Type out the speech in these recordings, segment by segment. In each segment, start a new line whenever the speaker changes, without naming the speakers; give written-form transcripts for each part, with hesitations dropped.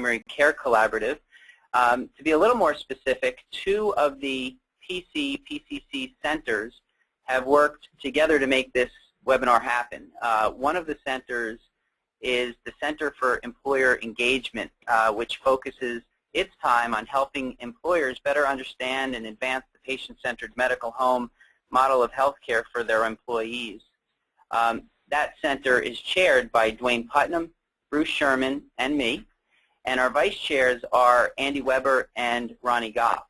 Primary Care Collaborative. To be a little more specific, 2 of the PCC centers have worked together to make this webinar happen. One of the centers is the Center for Employer Engagement, which focuses its time on helping employers better understand and advance the patient-centered medical home model of healthcare for their employees. That center is chaired by Dwayne Putnam, Bruce Sherman, and me, and our vice chairs are Andy Weber and Ronnie Goff.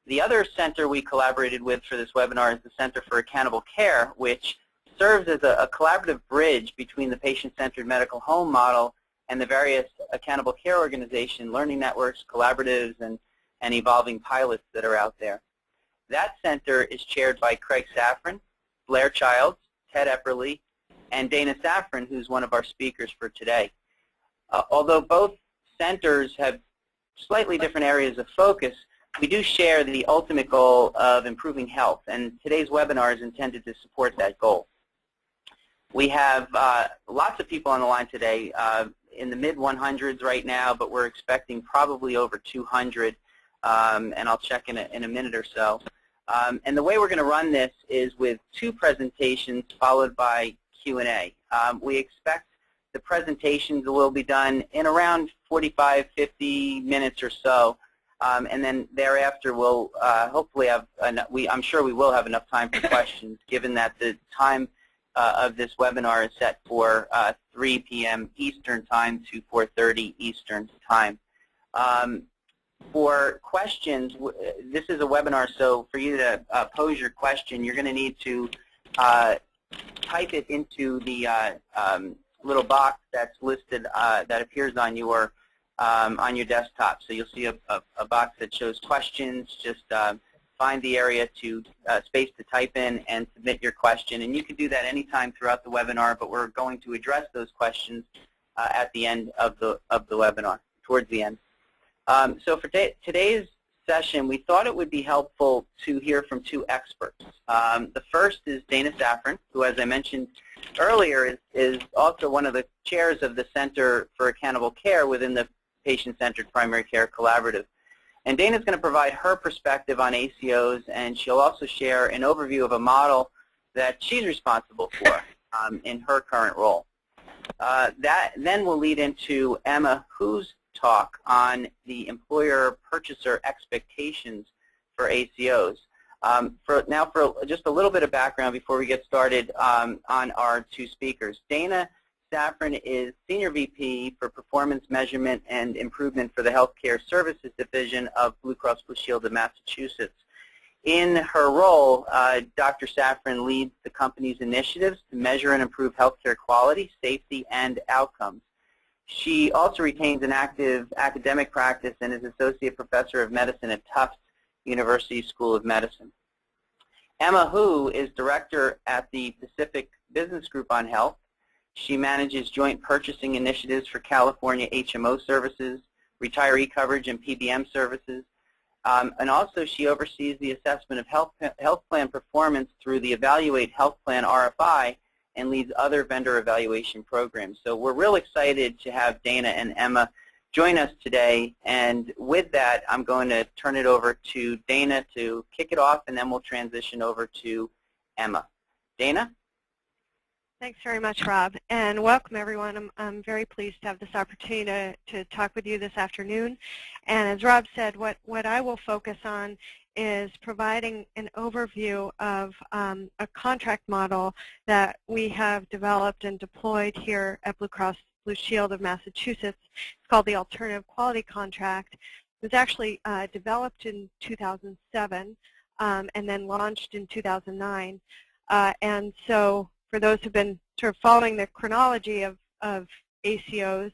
The other center we collaborated with for this webinar is the Center for Accountable Care, which serves as a collaborative bridge between the patient-centered medical home model and the various accountable care organization, learning networks, collaboratives, and evolving pilots that are out there. That center is chaired by Craig Safran, Blair Childs, Ted Epperly, and Dana Safran, who's one of our speakers for today. Although both centers have slightly different areas of focus, we do share the ultimate goal of improving health, and today's webinar is intended to support that goal. We have lots of people on the line today, in the mid-100s right now, but we're expecting probably over 200, and I'll check in a minute or so. And the way we're going to run this is with 2 presentations followed by Q&A. We expect the presentations will be done in around 45, 50 minutes or so, and then thereafter we'll hopefully have, I'm sure we will have enough time for questions, given that the time of this webinar is set for 3 p.m. Eastern Time to 4:30 Eastern Time. For questions, this is a webinar, so for you to pose your question, you're going to need to type it into the little box that's listed that appears on your desktop. So you'll see a box that shows questions. Just find the area to space to type in and submit your question. And you can do that anytime throughout the webinar, but we're going to address those questions at the end of the webinar, towards the end. So for today's session, we thought it would be helpful to hear from 2 experts. The first is Dana Safran, who, as I mentioned earlier, is also one of the chairs of the Center for Accountable Care within the Patient-Centered Primary Care Collaborative. And Dana's going to provide her perspective on ACOs, and she'll also share an overview of a model that she's responsible for in her current role. That then will lead into Emma Hu's talk on the employer-purchaser expectations for ACOs. For just a little bit of background before we get started on our 2 speakers. Dana Safran is Senior VP for Performance Measurement and Improvement for the Healthcare Services Division of Blue Cross Blue Shield of Massachusetts. In her role, Dr. Safran leads the company's initiatives to measure and improve healthcare quality, safety, and outcomes. She also retains an active academic practice and is Associate Professor of Medicine at Tufts University School of Medicine. Emma Hu is Director at the Pacific Business Group on Health. She manages joint purchasing initiatives for California HMO services, retiree coverage, and PBM services. And also she oversees the assessment of health plan performance through the Evaluate Health Plan RFI and leads other vendor evaluation programs. So we're real excited to have Dana and Emma join us today. And with that, I'm going to turn it over to Dana to kick it off, and then we'll transition over to Emma. Dana?
Thanks very much, Rob, and welcome everyone. I'm very pleased to have this opportunity to talk with you this afternoon. And as Rob said, what I will focus on is providing an overview of a contract model that we have developed and deployed here at Blue Cross Blue Shield of Massachusetts. It's called the Alternative Quality Contract. It was actually developed in 2007 and then launched in 2009. And so for those who've been sort of following the chronology of ACOs,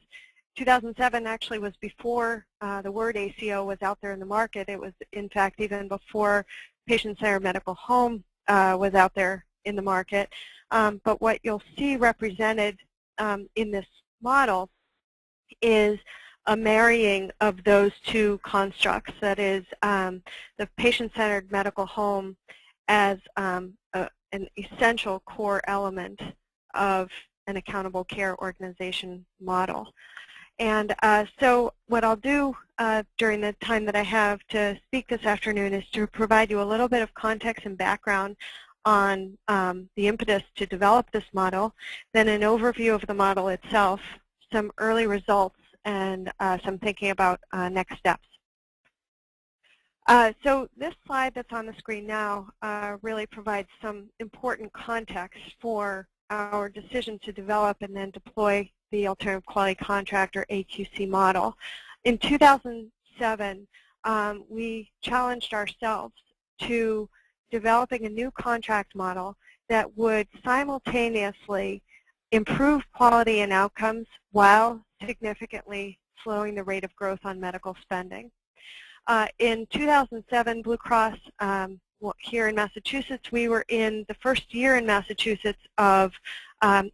2007 actually was before the word ACO was out there in the market. It was, in fact, even before patient-centered medical home was out there in the market. But what you'll see represented in this model is a marrying of those 2 constructs, that is the patient-centered medical home as an essential core element of an accountable care organization model. And so what I'll do during the time that I have to speak this afternoon is to provide you a little bit of context and background on the impetus to develop this model, then an overview of the model itself, some early results, and some thinking about next steps. So this slide that's on the screen now really provides some important context for our decision to develop and then deploy the Alternative Quality Contract, or AQC model. In 2007, we challenged ourselves to developing a new contract model that would simultaneously improve quality and outcomes while significantly slowing the rate of growth on medical spending. In 2007, Blue Cross here in Massachusetts, we were in the first year in Massachusetts of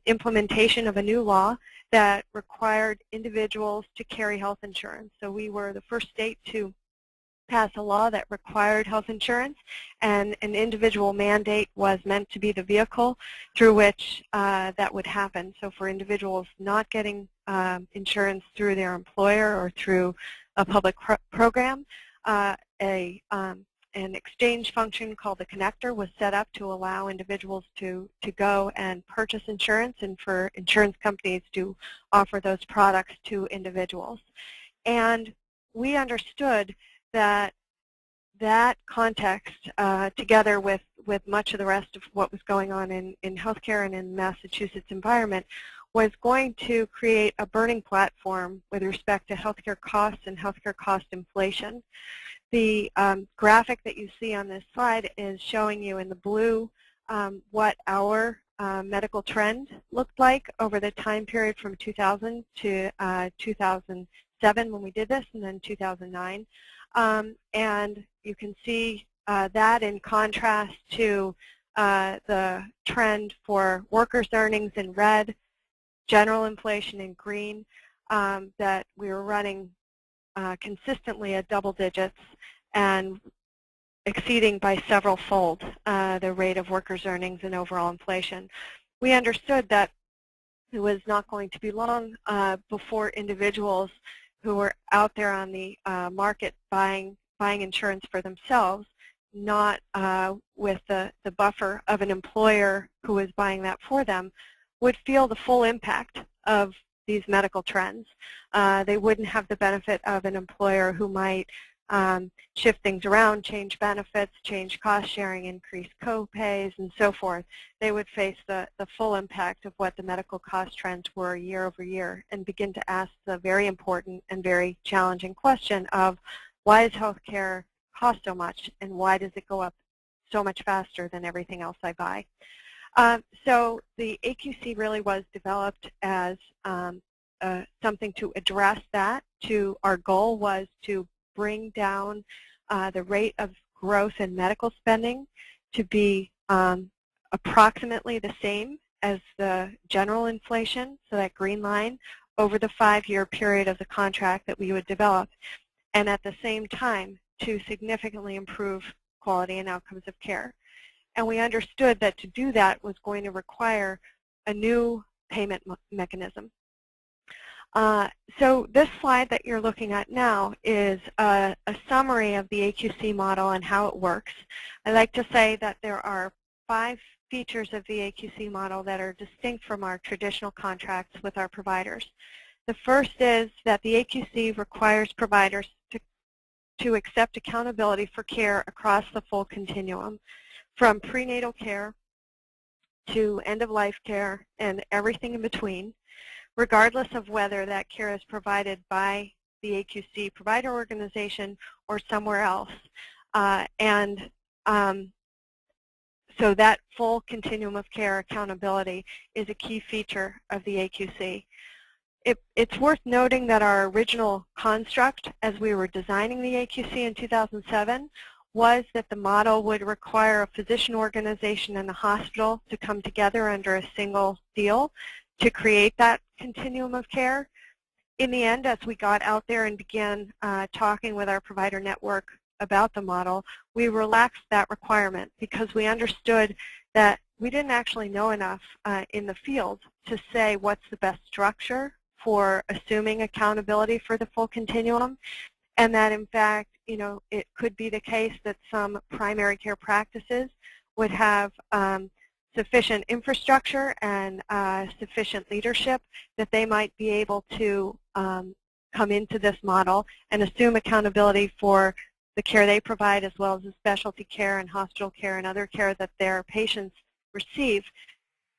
implementation of a new law that required individuals to carry health insurance. So we were the first state to pass a law that required health insurance, and an individual mandate was meant to be the vehicle through which that would happen. So for individuals not getting insurance through their employer or through a public program, an exchange function called the connector was set up to allow individuals to go and purchase insurance, and for insurance companies to offer those products to individuals. And we understood that that context, together with much of the rest of what was going on in healthcare and in Massachusetts environment, was going to create a burning platform with respect to healthcare costs and healthcare cost inflation. The graphic that you see on this slide is showing you in the blue what our medical trend looked like over the time period from 2000 to 2007 when we did this, and then 2009. And you can see that in contrast to the trend for workers' earnings in red, general inflation in green, that we were running consistently at double digits and exceeding by several fold the rate of workers' earnings and overall inflation. We understood that it was not going to be long before individuals who were out there on the market buying insurance for themselves, not with the buffer of an employer who was buying that for them, would feel the full impact of these medical trends. They wouldn't have the benefit of an employer who might shift things around, change benefits, change cost sharing, increase co-pays, and so forth. They would face the full impact of what the medical cost trends were year over year and begin to ask the very important and very challenging question of, why does healthcare cost so much, and why does it go up so much faster than everything else I buy? So the AQC really was developed as something to address that. Our goal was to bring down the rate of growth in medical spending to be approximately the same as the general inflation, so that green line, over the 5-year period of the contract that we would develop, and at the same time to significantly improve quality and outcomes of care. And we understood that to do that was going to require a new payment mechanism. So this slide that you're looking at now is a summary of the AQC model and how it works. I like to say that there are 5 features of the AQC model that are distinct from our traditional contracts with our providers. The first is that the AQC requires providers to accept accountability for care across the full continuum, from prenatal care to end-of-life care and everything in between, regardless of whether that care is provided by the AQC provider organization or somewhere else. So that full continuum of care accountability is a key feature of the AQC. It's worth noting that our original construct as we were designing the AQC in 2007 was that the model would require a physician organization and a hospital to come together under a single deal to create that continuum of care. In the end, as we got out there and began talking with our provider network about the model, we relaxed that requirement because we understood that we didn't actually know enough in the field to say what's the best structure for assuming accountability for the full continuum, and that in fact, it could be the case that some primary care practices would have sufficient infrastructure and sufficient leadership that they might be able to come into this model and assume accountability for the care they provide, as well as the specialty care and hospital care and other care that their patients receive,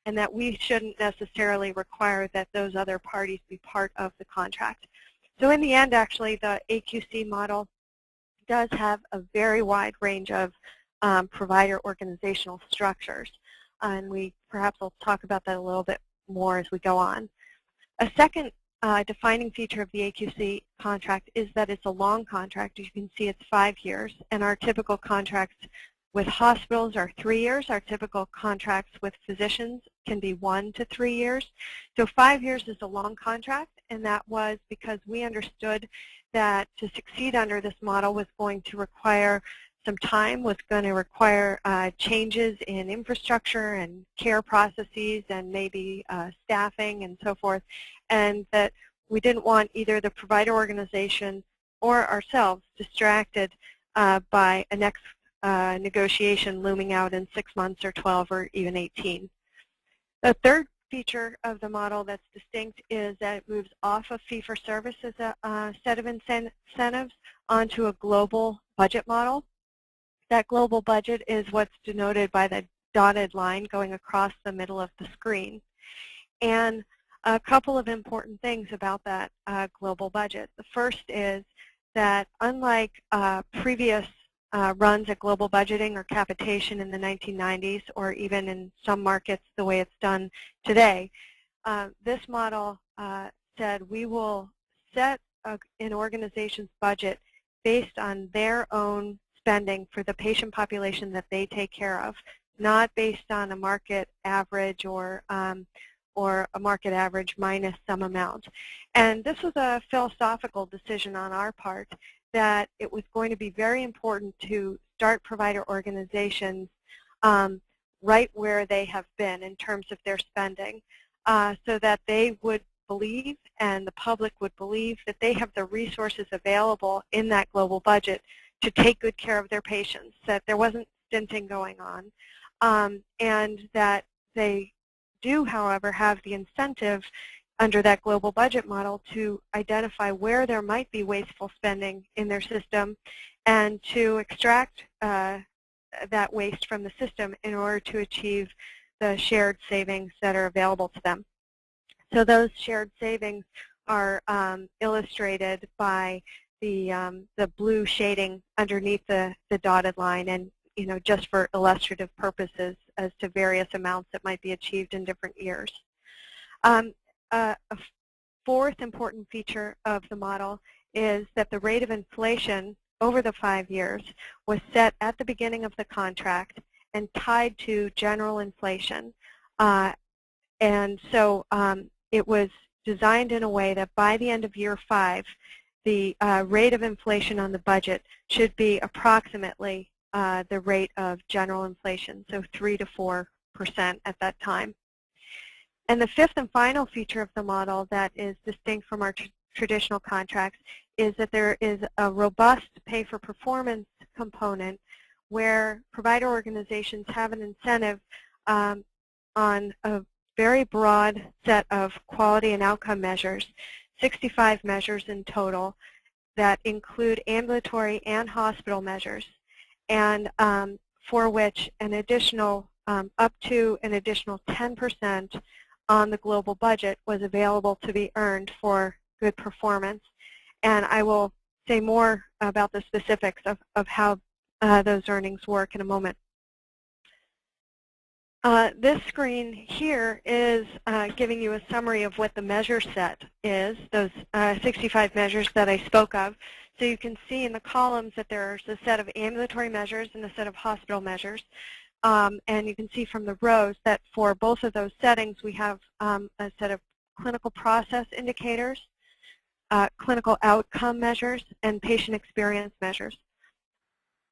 and that we shouldn't necessarily require that those other parties be part of the contract. So in the end, actually, the AQC model does have a very wide range of provider organizational structures, and we perhaps will talk about that a little bit more as we go on. A second defining feature of the AQC contract is that it's a long contract. As you can see, it's 5 years, and our typical contracts with hospitals are 3 years. Our typical contracts with physicians can be 1 to 3 years. So 5 years is a long contract, and that was because we understood that to succeed under this model was going to require some time, was going to require changes in infrastructure and care processes and maybe staffing and so forth, and that we didn't want either the provider organization or ourselves distracted by a next negotiation looming out in 6 months or 12 or even 18. The third feature of the model that's distinct is that it moves off of fee-for-service as a set of incentives onto a global budget model. That global budget is what's denoted by the dotted line going across the middle of the screen. And a couple of important things about that global budget. The first is that unlike previous runs at global budgeting or capitation in the 1990s, or even in some markets the way it's done today, this model said we will set an organization's budget based on their own spending for the patient population that they take care of, not based on a market average or a market average minus some amount. And this was a philosophical decision on our part that it was going to be very important to start provider organizations right where they have been in terms of their spending, so that they would believe and the public would believe that they have the resources available in that global budget to take good care of their patients, that there wasn't stinting going on, and that they do, however, have the incentive under that global budget model to identify where there might be wasteful spending in their system and to extract that waste from the system in order to achieve the shared savings that are available to them. So those shared savings are illustrated by the blue shading underneath the dotted line, and just for illustrative purposes as to various amounts that might be achieved in different years. A fourth important feature of the model is that the rate of inflation over the 5 years was set at the beginning of the contract and tied to general inflation. And so it was designed in a way that by the end of year 5, the rate of inflation on the budget should be approximately the rate of general inflation, so 3 to 4% at that time. And the fifth and final feature of the model that is distinct from our traditional contracts is that there is a robust pay-for-performance component where provider organizations have an incentive on a very broad set of quality and outcome measures, 65 measures in total that include ambulatory and hospital measures, and for which an additional, up to an additional 10% on the global budget was available to be earned for good performance. And I will say more about the specifics of how those earnings work in a moment. This screen here is giving you a summary of what the measure set is, those 65 measures that I spoke of. So you can see in the columns that there's a set of ambulatory measures and a set of hospital measures. And you can see from the rows that for both of those settings we have a set of clinical process indicators, clinical outcome measures, and patient experience measures.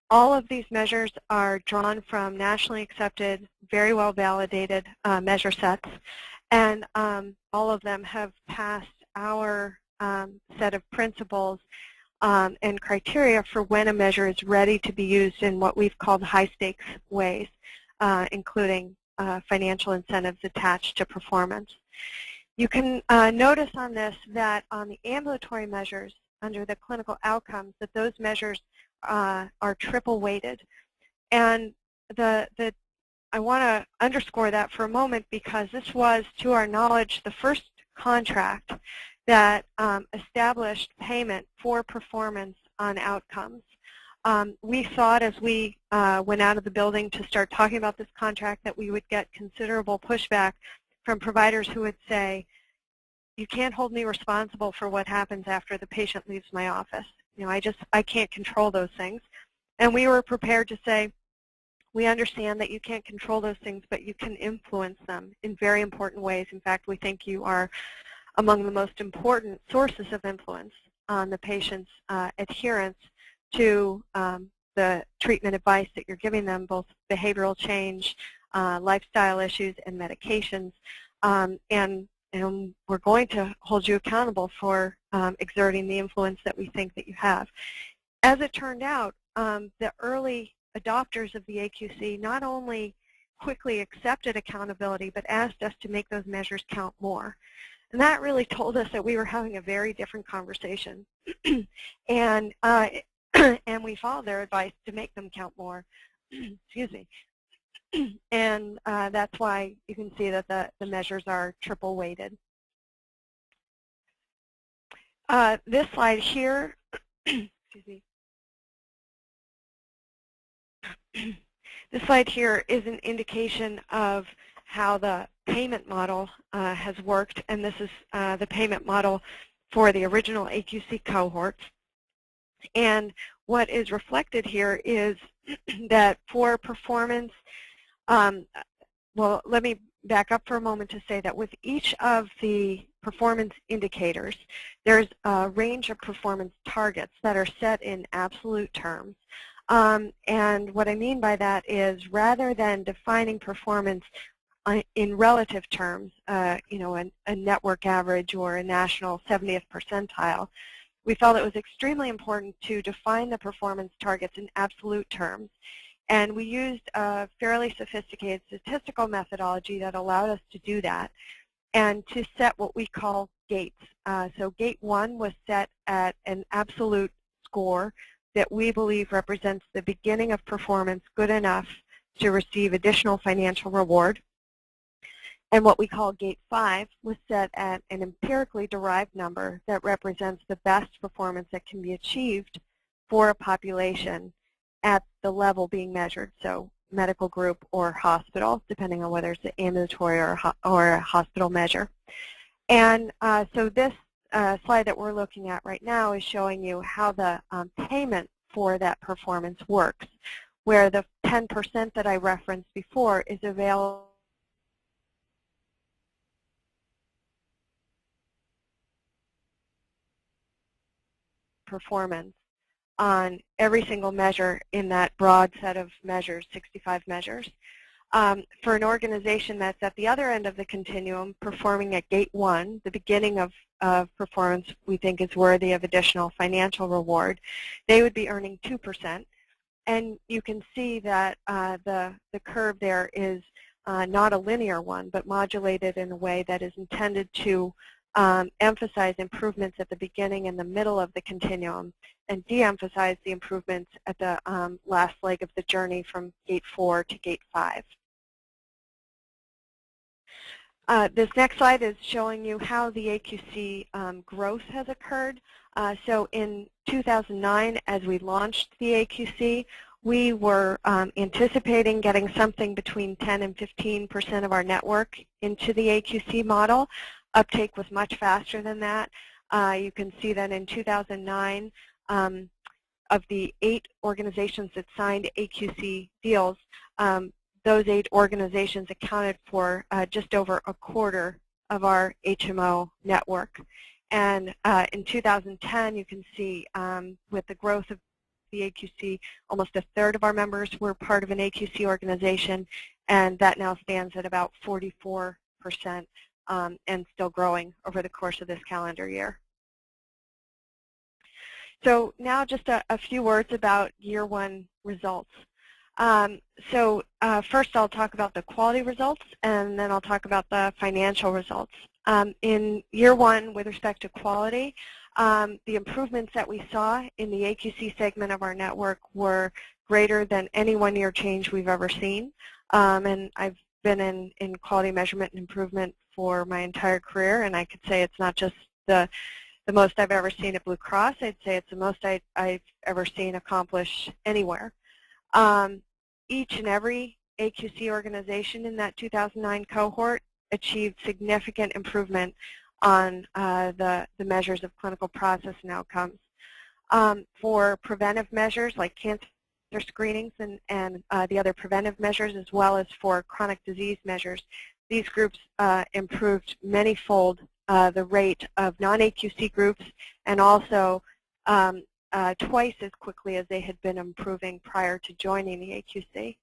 All of these measures are drawn from nationally accepted, very well validated measure sets, and all of them have passed our set of principles and criteria for when a measure is ready to be used in what we've called high-stakes ways, including financial incentives attached to performance. You can notice on this that on the ambulatory measures under the clinical outcomes that those measures are triple weighted. And I want to underscore that for a moment because this was, to our knowledge, the first contract that established payment for performance on outcomes. We thought as we went out of the building to start talking about this contract that we would get considerable pushback from providers who would say, you can't hold me responsible for what happens after the patient leaves my office. You know, I can't control those things. And we were prepared to say, we understand that you can't control those things, but you can influence them in very important ways. In fact, we think you are among the most important sources of influence on the patient's adherence to the treatment advice that you're giving them, both behavioral change, lifestyle issues, and medications. And we're going to hold you accountable for exerting the influence that we think that you have. As it turned out, the early adopters of the AQC not only quickly accepted accountability, but asked us to make those measures count more. And that really told us that we were having a very different conversation. And we followed their advice to make them count more. Excuse me. And that's why you can see that the measures are triple weighted. This slide here, excuse me. This slide here is an indication of how the payment model has worked, and this is the payment model for the original AQC cohorts. And what is reflected here is that for performance, well, let me back up for a moment to say that with each of the performance indicators, there's a range of performance targets that are set in absolute terms. And what I mean by that is rather than defining performance in relative terms, you know, a network average or a national 70th percentile, we felt it was extremely important to define the performance targets in absolute terms. And we used a fairly sophisticated statistical methodology that allowed us to do that and to set what we call gates. So gate 1 was set at an absolute score that we believe represents the beginning of performance good enough to receive additional financial reward. And what we call gate 5 was set at an empirically derived number that represents the best performance that can be achieved for a population at the level being measured, so medical group or hospital, depending on whether it's an ambulatory or a hospital measure. And so this slide that we're looking at right now is showing you how the payment for that performance works, where the 10% that I referenced before is available performance on every single measure in that broad set of measures, 65 measures. For an organization that's at the other end of the continuum, performing at gate 1, the beginning of performance we think is worthy of additional financial reward, they would be earning 2%. And you can see that the curve there is not a linear one, but modulated in a way that is intended to emphasize improvements at the beginning and the middle of the continuum and de-emphasize the improvements at the last leg of the journey from gate 4 to gate 5. This next slide is showing you how the AQC growth has occurred. So in 2009, as we launched the AQC, we were anticipating getting something between 10 and 15% of our network into the AQC model. Uptake was much faster than that. You can see that in 2009, of the 8 organizations that signed AQC deals, those 8 organizations accounted for just over a quarter of our HMO network. And in 2010, you can see with the growth of the AQC, almost a third of our members were part of an AQC organization, and that now stands at about 44% and still growing over the course of this calendar year. So now just a few words about year one results. First I'll talk about the quality results, and then I'll talk about the financial results. In year one, with respect to quality, the improvements that we saw in the AQC segment of our network were greater than any one-year change we've ever seen. And I've been in quality measurement and improvement for my entire career, and I could say it's not just the most I've ever seen at Blue Cross. I'd say it's the most I've ever seen accomplished anywhere. Each and every AQC organization in that 2009 cohort achieved significant improvement on the measures of clinical process and outcomes. For preventive measures like cancer screenings and the other preventive measures, as well as for chronic disease measures, these groups improved many-fold the rate of non-AQC groups, and also twice as quickly as they had been improving prior to joining the AQC.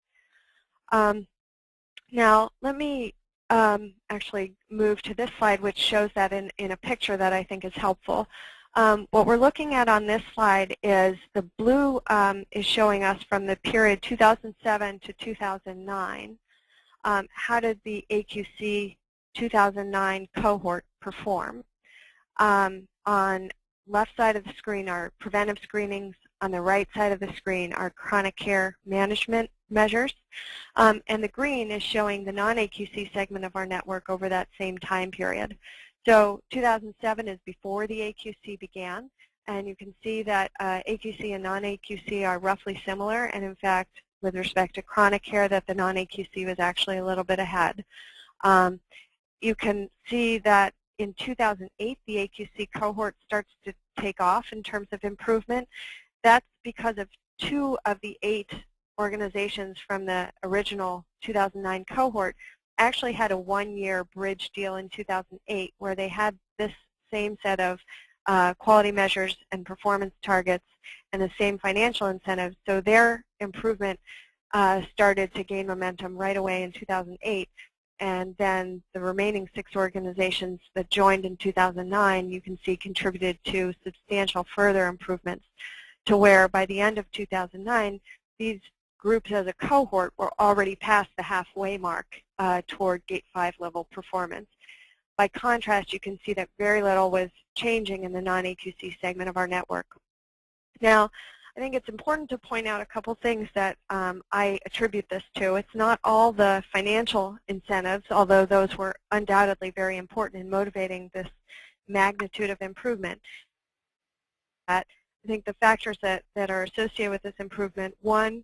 Now, let me actually move to this slide, which shows that in a picture that I think is helpful. What we're looking at on this slide is the blue is showing us from the period 2007 to 2009. How did the AQC 2009 cohort perform? On left side of the screen are preventive screenings. On the right side of the screen are chronic care management measures. And the green is showing the non-AQC segment of our network over that same time period. So 2007 is before the AQC began, and you can see that AQC and non-AQC are roughly similar, and in fact, with respect to chronic care, that the non-AQC was actually a little bit ahead. You can see that in 2008, the AQC cohort starts to take off in terms of improvement. That's because of 2 of the 8 organizations from the original 2009 cohort actually had a 1-year bridge deal in 2008 where they had this same set of quality measures and performance targets and the same financial incentives. So their improvement started to gain momentum right away in 2008. And then the remaining 6 organizations that joined in 2009, you can see, contributed to substantial further improvements, to where by the end of 2009, these groups as a cohort were already past the halfway mark toward Gate 5 level performance. By contrast, you can see that very little was changing in the non-AQC segment of our network. Now, I think it's important to point out a couple things that I attribute this to. It's not all the financial incentives, although those were undoubtedly very important in motivating this magnitude of improvement. I think the factors that are associated with this improvement, one,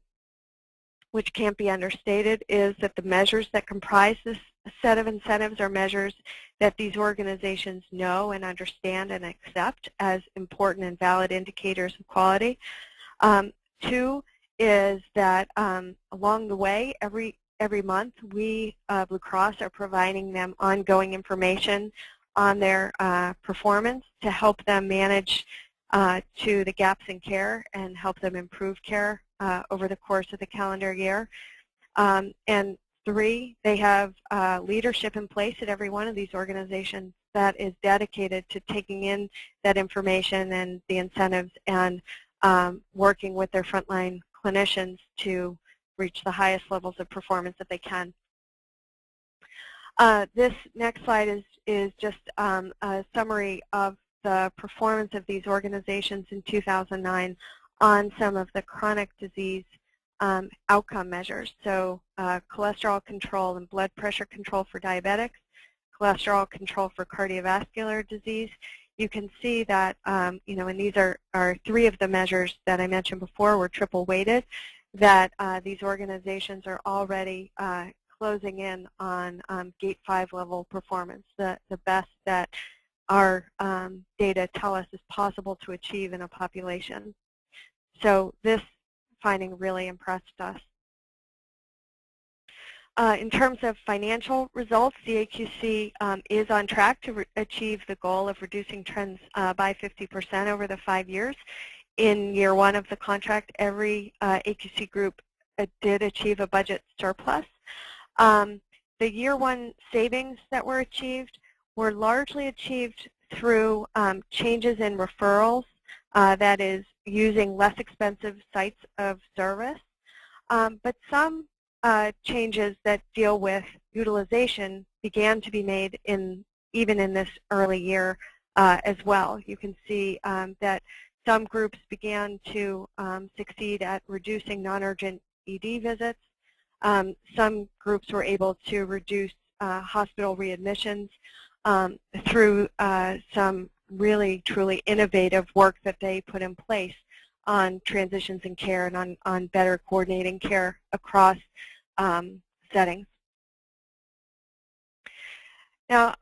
which can't be understated, is that the measures that comprise this set of incentives are measures that these organizations know and understand and accept as important and valid indicators of quality. 2 is that along the way, every month, we, Blue Cross, are providing them ongoing information on their performance to help them manage to the gaps in care and help them improve care over the course of the calendar year. And 3, they have leadership in place at every one of these organizations that is dedicated to taking in that information and the incentives and working with their frontline clinicians to reach the highest levels of performance that they can. This next slide is just a summary of the performance of these organizations in 2009 on some of the chronic disease outcome measures. So cholesterol control and blood pressure control for diabetics, cholesterol control for cardiovascular disease. You can see that, and these are 3 of the measures that I mentioned before were triple weighted, that these organizations are already closing in on Gate 5 level performance, the best that our data tell us is possible to achieve in a population. So this finding really impressed us. In terms of financial results, the AQC is on track to achieve the goal of reducing trends by 50% over the 5 years. In year 1 of the contract, every AQC group did achieve a budget surplus. The year 1 savings that were achieved were largely achieved through changes in referrals, that is, using less expensive sites of service. But some changes that deal with utilization began to be made even in this early year as well. You can see that some groups began to succeed at reducing non-urgent ED visits. Some groups were able to reduce hospital readmissions through some really, truly innovative work that they put in place on transitions in care and on better coordinating care across settings. Now,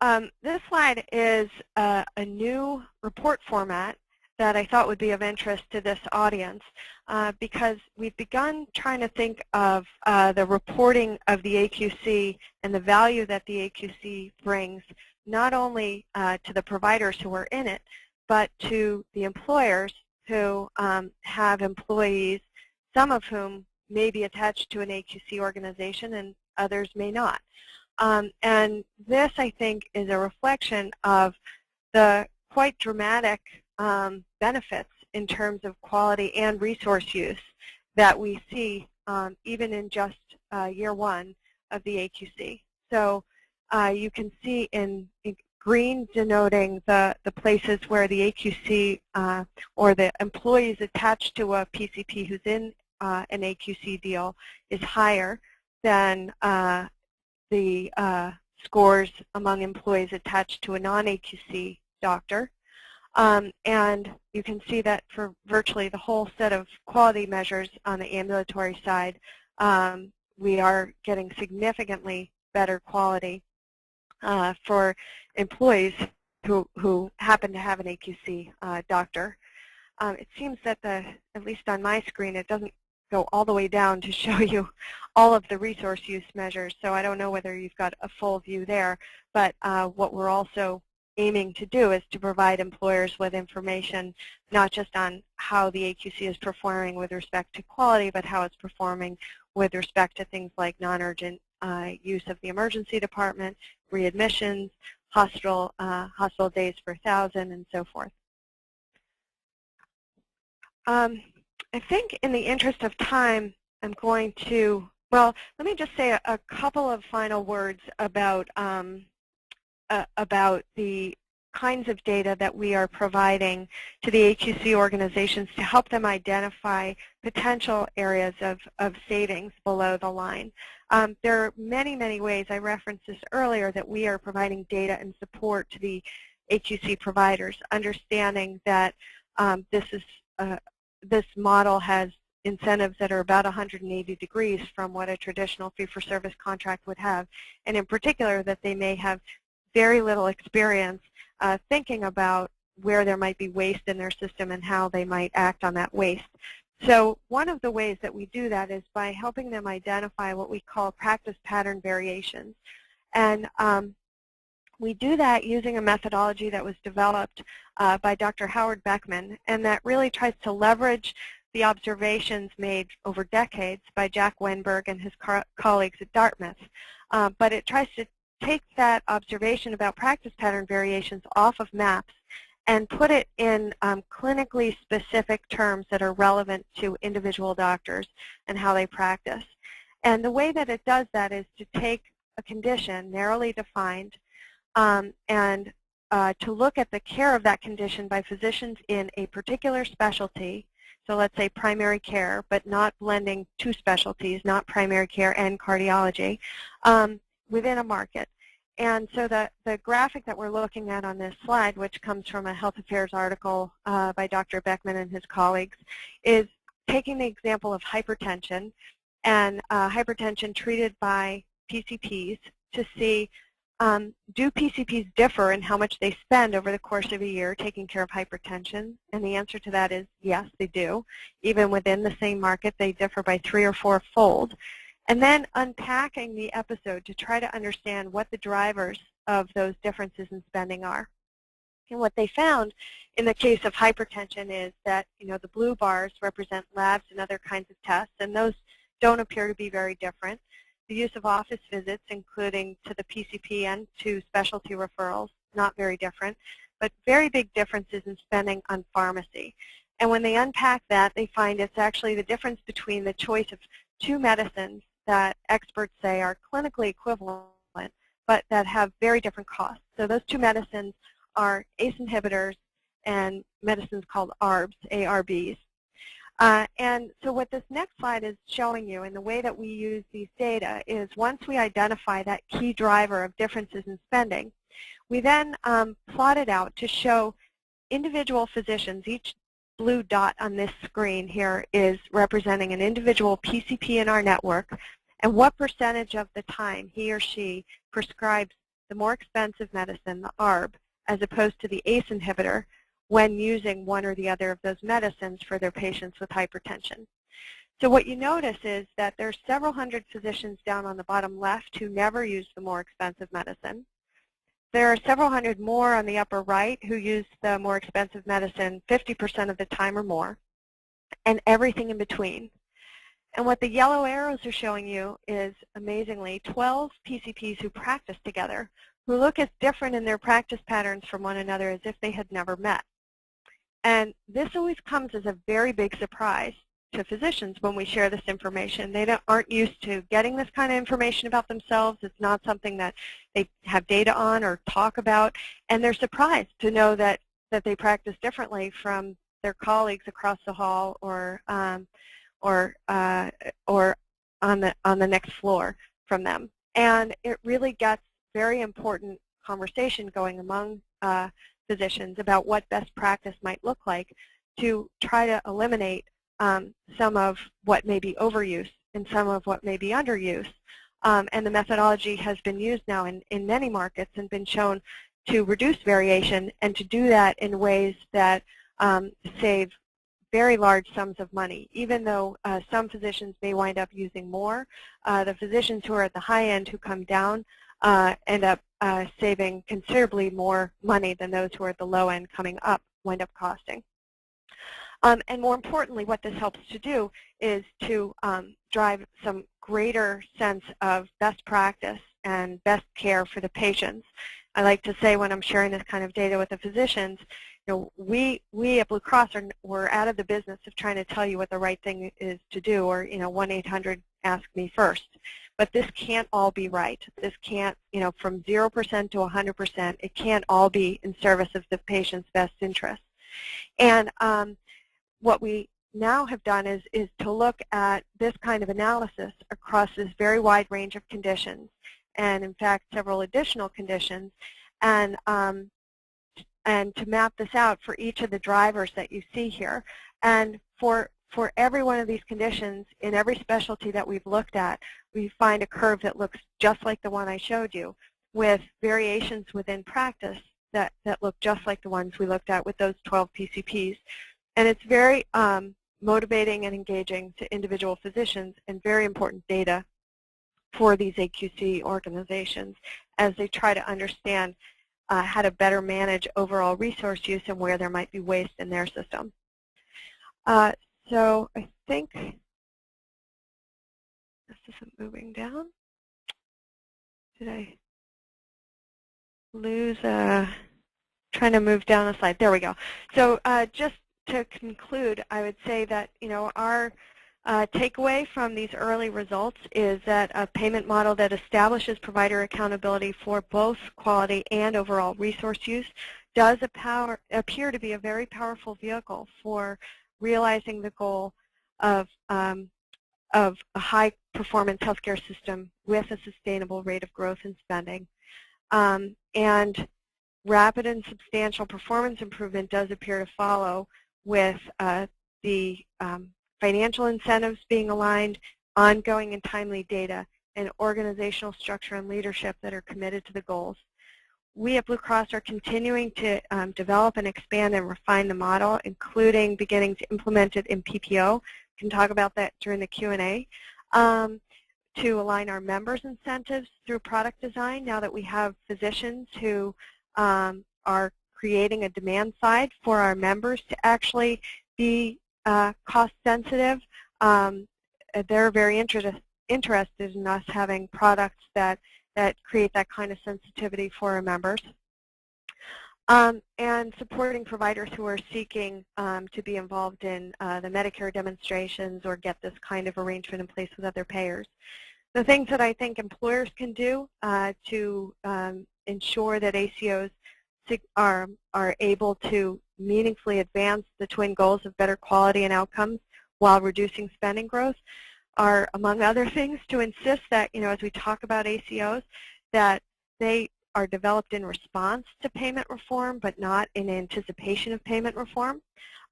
this slide is a new report format that I thought would be of interest to this audience because we've begun trying to think of the reporting of the AQC and the value that the AQC brings not only to the providers who are in it, but to the employers who have employees, some of whom may be attached to an AQC organization and others may not. And this, I think, is a reflection of the quite dramatic benefits in terms of quality and resource use that we see even in just year one of the AQC. So you can see in green denoting the places where the AQC or the employees attached to a PCP who's in an AQC deal is higher than the scores among employees attached to a non-AQC doctor. And you can see that for virtually the whole set of quality measures on the ambulatory side, we are getting significantly better quality for employees who happen to have an AQC doctor. It seems that at least on my screen, it doesn't go all the way down to show you all of the resource use measures, so I don't know whether you've got a full view there, but what we're also aiming to do is to provide employers with information not just on how the AQC is performing with respect to quality, but how it's performing with respect to things like non-urgent use of the emergency department, readmissions, hospital days per 1,000, and so forth. I think in the interest of time, I'm going to, well, let me just say a couple of final words about the kinds of data that we are providing to the AQC organizations to help them identify potential areas of savings below the line. There are many, many ways, I referenced this earlier, that we are providing data and support to the AQC providers, understanding that this model has incentives that are about 180 degrees from what a traditional fee-for-service contract would have, and in particular that they may have very little experience thinking about where there might be waste in their system and how they might act on that waste. So one of the ways that we do that is by helping them identify what we call practice pattern variations. And we do that using a methodology that was developed by Dr. Howard Beckman, and that really tries to leverage the observations made over decades by Jack Wenberg and his colleagues at Dartmouth. But it tries to take that observation about practice pattern variations off of maps and put it in clinically specific terms that are relevant to individual doctors and how they practice. And the way that it does that is to take a condition narrowly defined and to look at the care of that condition by physicians in a particular specialty, so let's say primary care, but not blending two specialties, not primary care and cardiology, within a market. And so the graphic that we're looking at on this slide, which comes from a Health Affairs article by Dr. Beckman and his colleagues, is taking the example of hypertension and hypertension treated by PCPs to see do PCPs differ in how much they spend over the course of a year taking care of hypertension? And the answer to that is yes, they do. Even within the same market, they differ by 3- or 4-fold. And then unpacking the episode to try to understand what the drivers of those differences in spending are. And what they found in the case of hypertension is that, the blue bars represent labs and other kinds of tests, and those don't appear to be very different. The use of office visits, including to the PCP and to specialty referrals, not very different, but very big differences in spending on pharmacy. And when they unpack that, they find it's actually the difference between the choice of two medicines that experts say are clinically equivalent, but that have very different costs. So those two medicines are ACE inhibitors and medicines called ARBs, ARBs. And so what this next slide is showing you, and the way that we use these data, is once we identify that key driver of differences in spending, we then plot it out to show individual physicians. Each blue dot on this screen here is representing an individual PCP in our network, and what percentage of the time he or she prescribes the more expensive medicine, the ARB, as opposed to the ACE inhibitor, when using one or the other of those medicines for their patients with hypertension. So what you notice is that there's several hundred physicians down on the bottom left who never use the more expensive medicine. There are several hundred more on the upper right who use the more expensive medicine 50% of the time or more, and everything in between. And what the yellow arrows are showing you is, amazingly, 12 PCPs who practice together, who look as different in their practice patterns from one another as if they had never met. And this always comes as a very big surprise to physicians when we share this information. They aren't used to getting this kind of information about themselves. It's not something that they have data on or talk about, and they're surprised to know that they practice differently from their colleagues across the hall or on the next floor from them. And it really gets very important conversation going among physicians about what best practice might look like to try to eliminate some of what may be overuse and some of what may be underuse. And the methodology has been used now in many markets and been shown to reduce variation and to do that in ways that save very large sums of money. Even though some physicians may wind up using more, the physicians who are at the high end who come down end up saving considerably more money than those who are at the low end coming up wind up costing. And more importantly, what this helps to do is to drive some greater sense of best practice and best care for the patients. I like to say when I'm sharing this kind of data with the physicians, you know, we at Blue Cross we're out of the business of trying to tell you what the right thing is to do, or 1-800 ask me first. But this can't all be right. This can't, from 0% to 100%, it can't all be in service of the patient's best interest. And what we now have done is to look at this kind of analysis across this very wide range of conditions, and in fact several additional conditions, and to map this out for each of the drivers that you see here. And for every one of these conditions, in every specialty that we've looked at, we find a curve that looks just like the one I showed you, with variations within practice that look just like the ones we looked at with those 12 PCPs. And it's very motivating and engaging to individual physicians, and very important data for these AQC organizations as they try to understand how to better manage overall resource use and where there might be waste in their system. So I think this isn't moving down. Did I lose trying to move down a slide? There we go. So just to conclude, I would say that our takeaway from these early results is that a payment model that establishes provider accountability for both quality and overall resource use does appear to be a very powerful vehicle for realizing the goal of a high-performance healthcare system with a sustainable rate of growth in spending. And rapid and substantial performance improvement does appear to follow with the financial incentives being aligned, ongoing and timely data, and organizational structure and leadership that are committed to the goals. We at Blue Cross are continuing to develop and expand and refine the model, including beginning to implement it in PPO. We can talk about that during the Q&A. To align our members' incentives through product design, now that we have physicians who are creating a demand side for our members to actually be cost sensitive. They're very interested in us having products that create that kind of sensitivity for our members. and supporting providers who are seeking to be involved in the Medicare demonstrations or get this kind of arrangement in place with other payers. The things that I think employers can do to ensure that ACOs are able to meaningfully advance the twin goals of better quality and outcomes while reducing spending growth are, among other things, to insist that, as we talk about ACOs, that they are developed in response to payment reform, but not in anticipation of payment reform,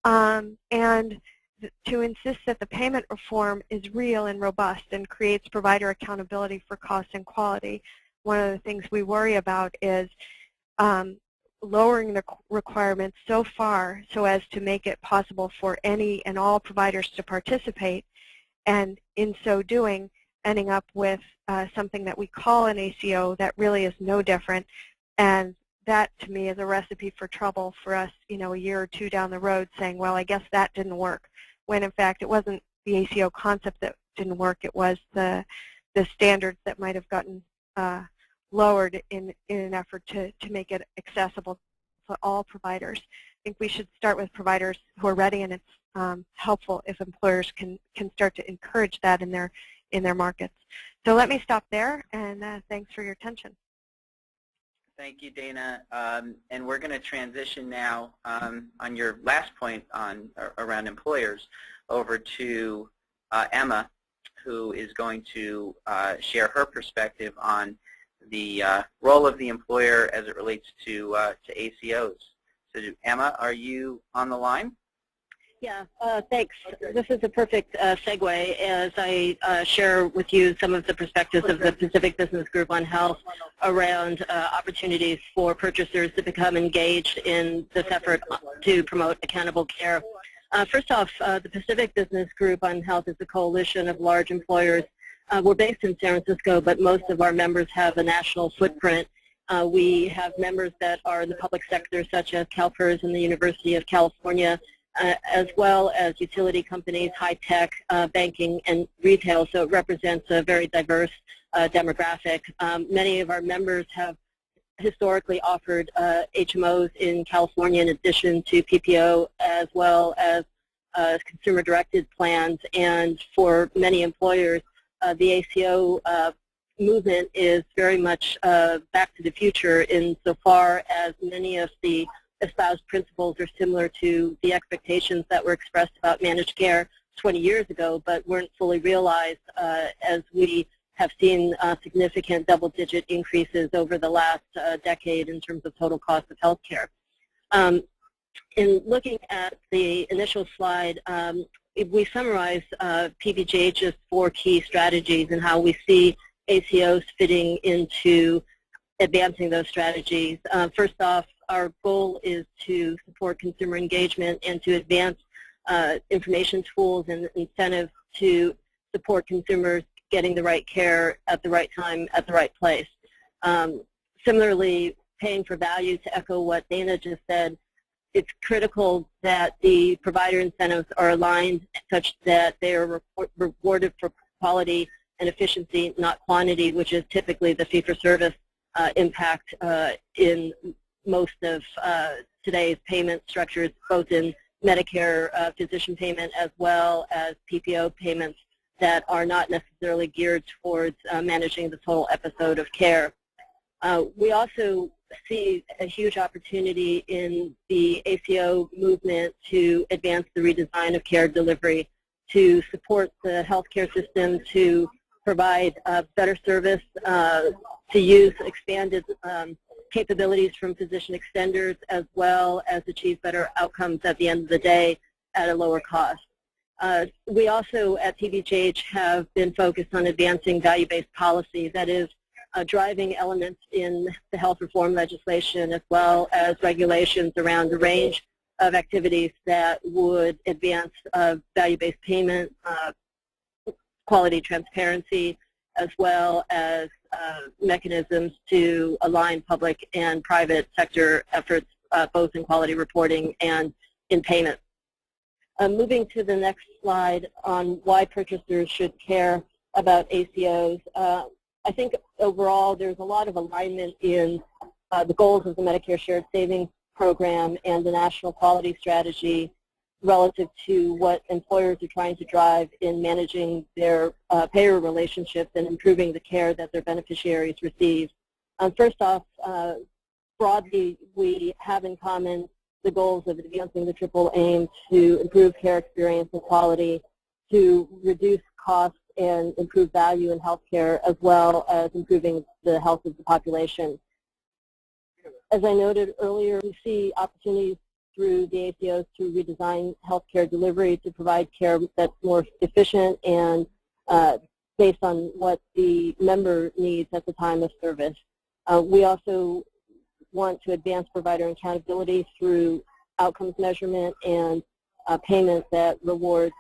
and to insist that the payment reform is real and robust and creates provider accountability for cost and quality. One of the things we worry about is lowering the requirements so far so as to make it possible for any and all providers to participate, and in so doing, ending up with something that we call an ACO that really is no different. And that, to me, is a recipe for trouble for us, a year or two down the road saying, well, I guess that didn't work, when in fact it wasn't the ACO concept that didn't work, it was the standards that might have gotten lowered in an effort to make it accessible to all providers. I think we should start with providers who are ready, and it's helpful if employers can start to encourage that in their markets. So let me stop there, and thanks for your attention.
Thank you, Dana. And we're going to transition now on your last point around employers over to Emma, who is going to share her perspective on the role of the employer as it relates to ACOs. So Emma, are you on the line?
Yeah, thanks. This is a perfect segue as I share with you some of the perspectives of the Pacific Business Group on Health around opportunities for purchasers to become engaged in this effort to promote accountable care. First off, the Pacific Business Group on Health is a coalition of large employers. We're based in San Francisco, but most of our members have a national footprint. We have members that are in the public sector, such as CalPERS and the University of California, as well as utility companies, high-tech, banking, and retail, so it represents a very diverse demographic. Many of our members have historically offered HMOs in California in addition to PPO, as well as consumer-directed plans, and for many employers, the ACO movement is very much back to the future insofar as many of the espoused principles are similar to the expectations that were expressed about managed care 20 years ago, but weren't fully realized as we have seen significant double-digit increases over the last decade in terms of total cost of health care. In looking at the initial slide, we summarize PBGH's 4 key strategies and how we see ACOs fitting into advancing those strategies. First off, our goal is to support consumer engagement and to advance information tools and incentives to support consumers getting the right care at the right time at the right place. Similarly, paying for value, to echo what Dana just said, it's critical that the provider incentives are aligned such that they are rewarded for quality and efficiency, not quantity, which is typically the fee-for-service impact in most of today's payment structures, both in Medicare physician payment as well as PPO payments that are not necessarily geared towards managing the total episode of care. We also see a huge opportunity in the ACO movement to advance the redesign of care delivery, to support the healthcare system, to provide better service, to use expanded capabilities from physician extenders, as well as achieve better outcomes at the end of the day at a lower cost. We also at PBGH have been focused on advancing value-based policy, that is driving elements in the health reform legislation as well as regulations around a range of activities that would advance value-based payment, quality transparency, as well as mechanisms to align public and private sector efforts both in quality reporting and in payment. Moving to the next slide on why purchasers should care about ACOs. I think overall there's a lot of alignment in the goals of the Medicare Shared Savings program and the national quality strategy relative to what employers are trying to drive in managing their payer relationships and improving the care that their beneficiaries receive. First off, broadly, we have in common the goals of advancing the triple aim to improve care experience and quality, to reduce costs and improve value in healthcare, as well as improving the health of the population. As I noted earlier, we see opportunities through the ACOs to redesign healthcare delivery to provide care that's more efficient and based on what the member needs at the time of service. We also want to advance provider accountability through outcomes measurement and payment that rewards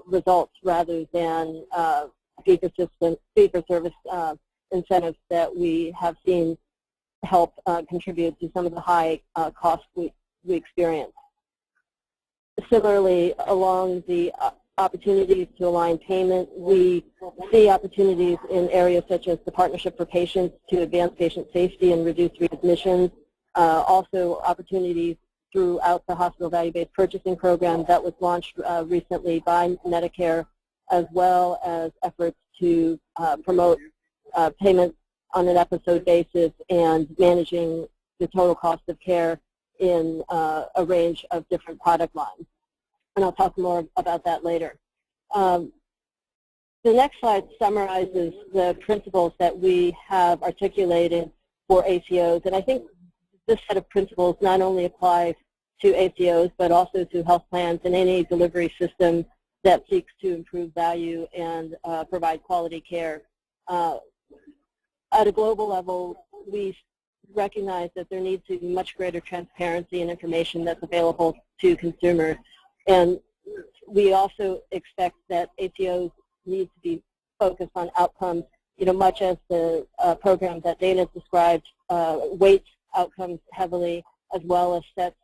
results rather than fee-for-service incentives that we have seen help contribute to some of the high costs we experience. Similarly, along the opportunities to align payment, we see opportunities in areas such as the Partnership for Patients to advance patient safety and reduce readmissions, also opportunities throughout the hospital value-based purchasing program that was launched recently by Medicare, as well as efforts to promote payment on an episode basis and managing the total cost of care in a range of different product lines. And I'll talk more about that later. The next slide summarizes the principles that we have articulated for ACOs, and I think this set of principles not only applies to ACOs, but also to health plans and any delivery system that seeks to improve value and provide quality care. At a global level, we recognize that there needs to be much greater transparency and information that's available to consumers. And we also expect that ACOs need to be focused on outcomes, much as the program that Dana described weights outcomes heavily, as well as sets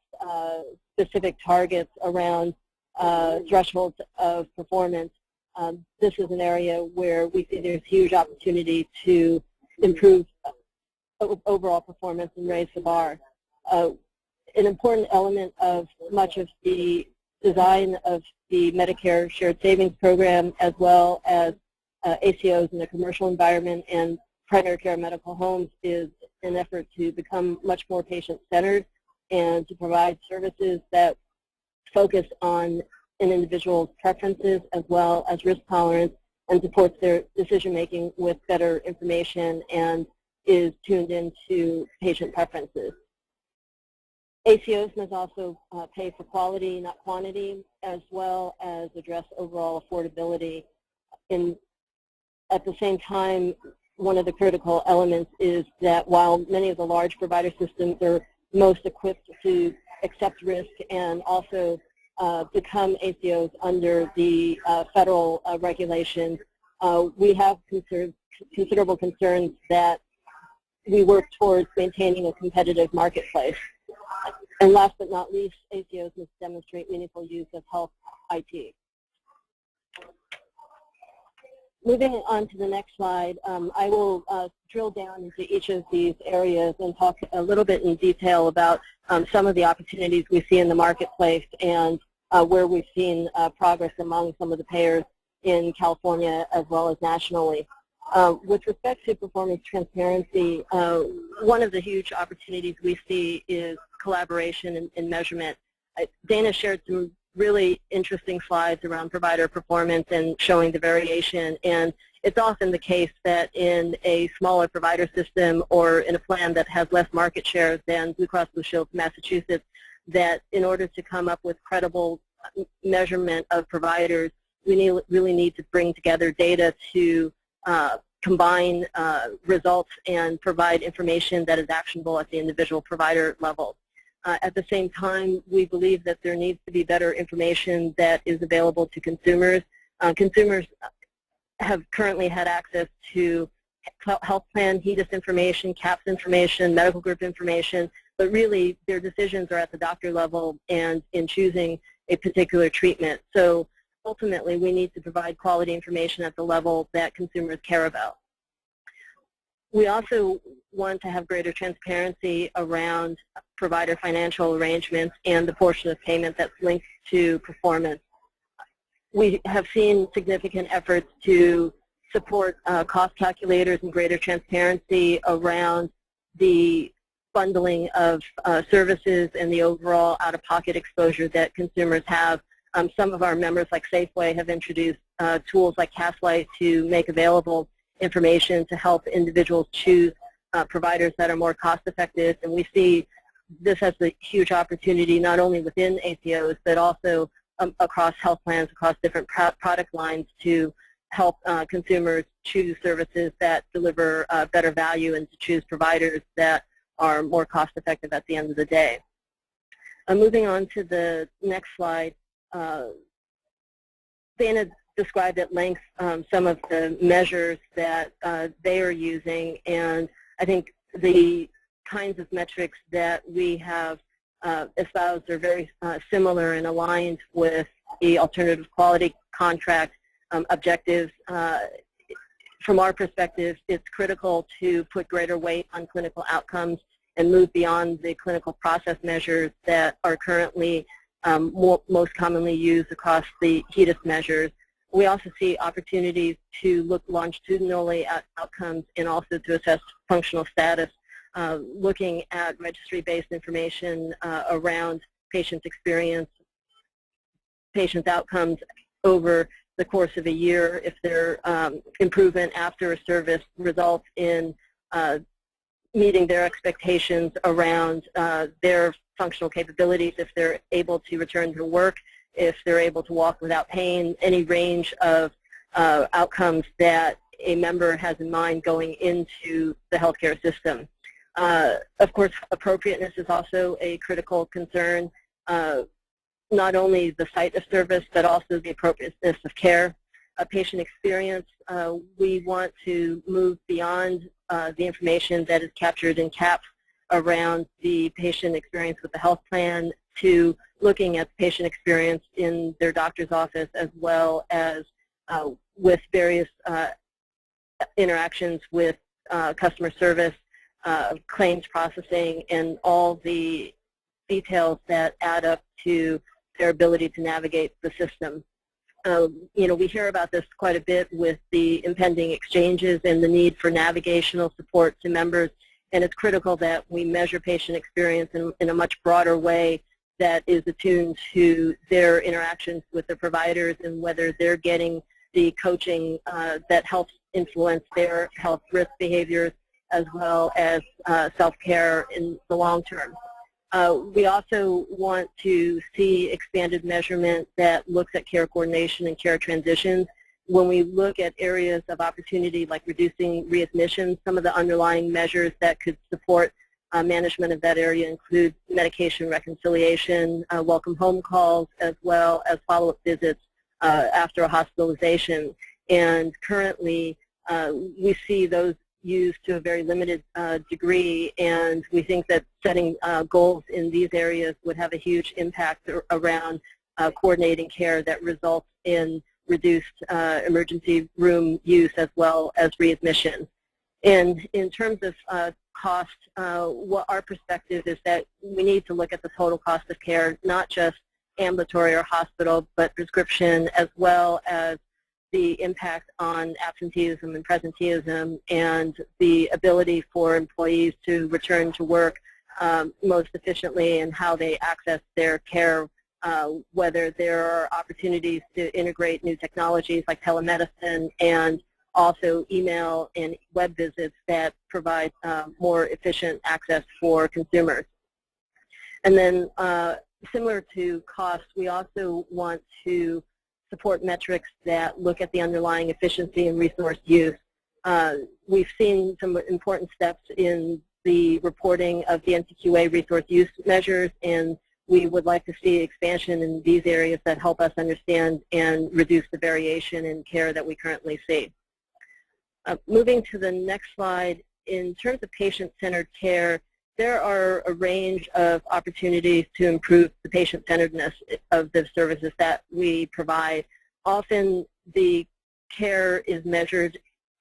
specific targets around thresholds of performance. This is an area where we see there's huge opportunity to improve overall performance and raise the bar. An important element of much of the design of the Medicare Shared Savings Program, as well as ACOs in the commercial environment and primary care medical homes, is an effort to become much more patient-centered and to provide services that focus on an individual's preferences as well as risk tolerance and supports their decision-making with better information and is tuned into patient preferences. ACOs must also pay for quality, not quantity, as well as address overall affordability. At the same time, one of the critical elements is that while many of the large provider systems are most equipped to accept risk and also become ACOs under the federal regulations, we have considerable concerns that we work towards maintaining a competitive marketplace. And last but not least, ACOs must demonstrate meaningful use of health IT. Moving on to the next slide, I will drill down into each of these areas and talk a little bit in detail about some of the opportunities we see in the marketplace and where we've seen progress among some of the payers in California as well as nationally. With respect to performance transparency, one of the huge opportunities we see is collaboration and measurement. Dana shared some really interesting slides around provider performance and showing the variation, and it's often the case that in a smaller provider system or in a plan that has less market share than Blue Cross Blue Shield of Massachusetts, that in order to come up with credible measurement of providers, we really need to bring together data to combine results and provide information that is actionable at the individual provider level. At the same time, we believe that there needs to be better information that is available to consumers. Consumers have currently had access to health plan HEDIS information, CAHPS information, medical group information, but really their decisions are at the doctor level and in choosing a particular treatment. So ultimately, we need to provide quality information at the level that consumers care about. We also want to have greater transparency around provider financial arrangements and the portion of payment that's linked to performance. We have seen significant efforts to support cost calculators and greater transparency around the bundling of services and the overall out-of-pocket exposure that consumers have. Some of our members, like Safeway, have introduced tools like Castlight to make available information to help individuals choose providers that are more cost-effective. And we see this as a huge opportunity not only within ACOs, but also across health plans, across different product lines to help consumers choose services that deliver better value and to choose providers that are more cost-effective at the end of the day. Moving on to the next slide, Dana described at length some of the measures that they are using, and I think the kinds of metrics that we have espoused are very similar and aligned with the alternative quality contract objectives. From our perspective, it's critical to put greater weight on clinical outcomes and move beyond the clinical process measures that are currently most commonly used across the HEDIS measures. We also see opportunities to look longitudinally at outcomes and also to assess functional status, looking at registry-based information around patient experience, patient outcomes over the course of a year, if their improvement after a service results in meeting their expectations around their functional capabilities, if they're able to return to work, if they're able to walk without pain, any range of outcomes that a member has in mind going into the healthcare system. Of course, appropriateness is also a critical concern, not only the site of service, but also the appropriateness of care. Patient experience, we want to move beyond the information that is captured in CAHPS around the patient experience with the health plan to looking at patient experience in their doctor's office, as well as with various interactions with customer service, claims processing, and all the details that add up to their ability to navigate the system. We hear about this quite a bit with the impending exchanges and the need for navigational support to members, and it's critical that we measure patient experience in a much broader way that is attuned to their interactions with the providers and whether they're getting the coaching that helps influence their health risk behaviors, as well as self-care in the long term. We also want to see expanded measurement that looks at care coordination and care transitions. When we look at areas of opportunity like reducing readmissions, some of the underlying measures that could support management of that area include medication reconciliation, welcome home calls, as well as follow-up visits after a hospitalization. And currently, we see those used to a very limited degree, and we think that setting goals in these areas would have a huge impact around coordinating care that results in reduced emergency room use as well as readmission. And in terms of cost, what our perspective is that we need to look at the total cost of care, not just ambulatory or hospital, but prescription, as well as the impact on absenteeism and presenteeism and the ability for employees to return to work most efficiently and how they access their care, whether there are opportunities to integrate new technologies like telemedicine and also email and web visits that provide more efficient access for consumers. And then similar to cost, we also want to support metrics that look at the underlying efficiency and resource use. We've seen some important steps in the reporting of the NCQA resource use measures, and we would like to see expansion in these areas that help us understand and reduce the variation in care that we currently see. Moving to the next slide, in terms of patient-centered care, there are a range of opportunities to improve the patient-centeredness of the services that we provide. Often the care is measured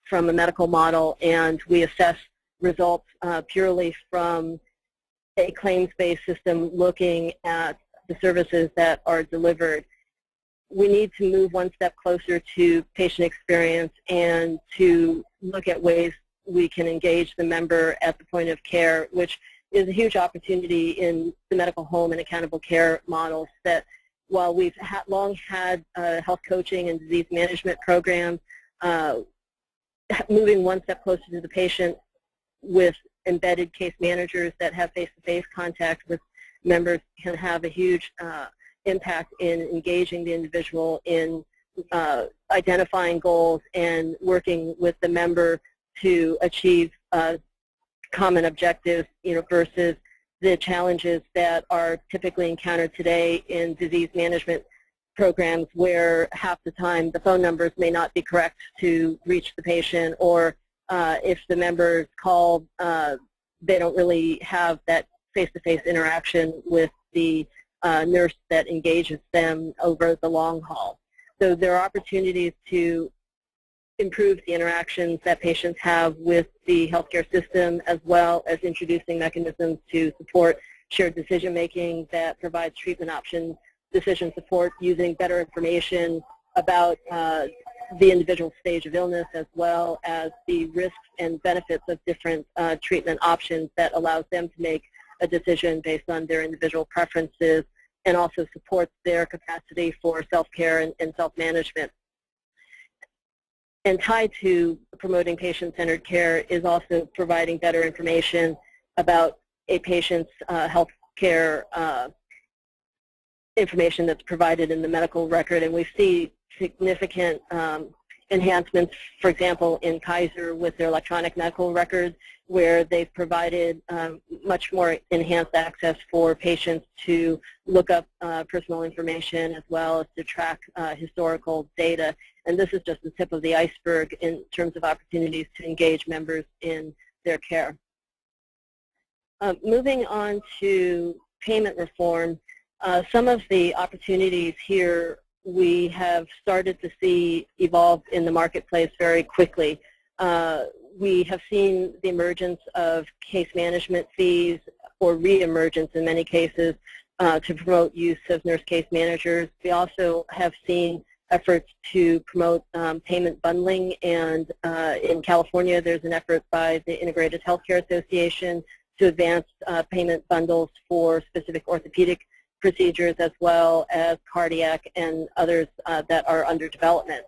from a medical model, and we assess results purely from a claims-based system looking at the services that are delivered. We need to move one step closer to patient experience and to look at ways we can engage the member at the point of care, which is a huge opportunity in the medical home and accountable care models that while we've long had health coaching and disease management programs, moving one step closer to the patient with embedded case managers that have face-to-face contact with members can have a huge impact in engaging the individual in identifying goals and working with the member to achieve common objectives, versus the challenges that are typically encountered today in disease management programs where half the time the phone numbers may not be correct to reach the patient, or if the members call, they don't really have that face-to-face interaction with the nurse that engages them over the long haul. So there are opportunities to improve the interactions that patients have with the healthcare system, as well as introducing mechanisms to support shared decision-making that provides treatment options, decision support, using better information about the individual stage of illness, as well as the risks and benefits of different treatment options that allows them to make a decision based on their individual preferences, and also supports their capacity for self-care and self-management. And tied to promoting patient-centered care is also providing better information about a patient's health care information that's provided in the medical record. And we see significant enhancements, for example, in Kaiser with their electronic medical records, where they've provided much more enhanced access for patients to look up personal information, as well as to track historical data. And this is just the tip of the iceberg in terms of opportunities to engage members in their care. Moving on to payment reform, some of the opportunities here we have started to see evolve in the marketplace very quickly. We have seen the emergence of case management fees, or re-emergence in many cases, to promote use of nurse case managers. We also have seen efforts to promote payment bundling, and in California there's an effort by the Integrated Healthcare Association to advance payment bundles for specific orthopedic procedures, as well as cardiac and others that are under development.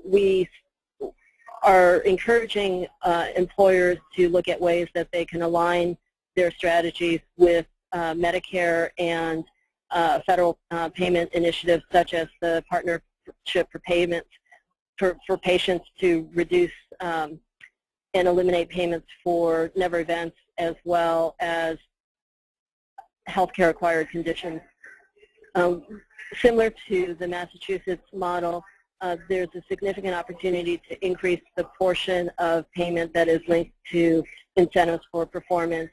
We are encouraging employers to look at ways that they can align their strategies with Medicare and federal payment initiatives, such as the Partnership for Payments for patients to reduce and eliminate payments for never events, as well as healthcare acquired conditions. Similar to the Massachusetts model, there's a significant opportunity to increase the portion of payment that is linked to incentives for performance.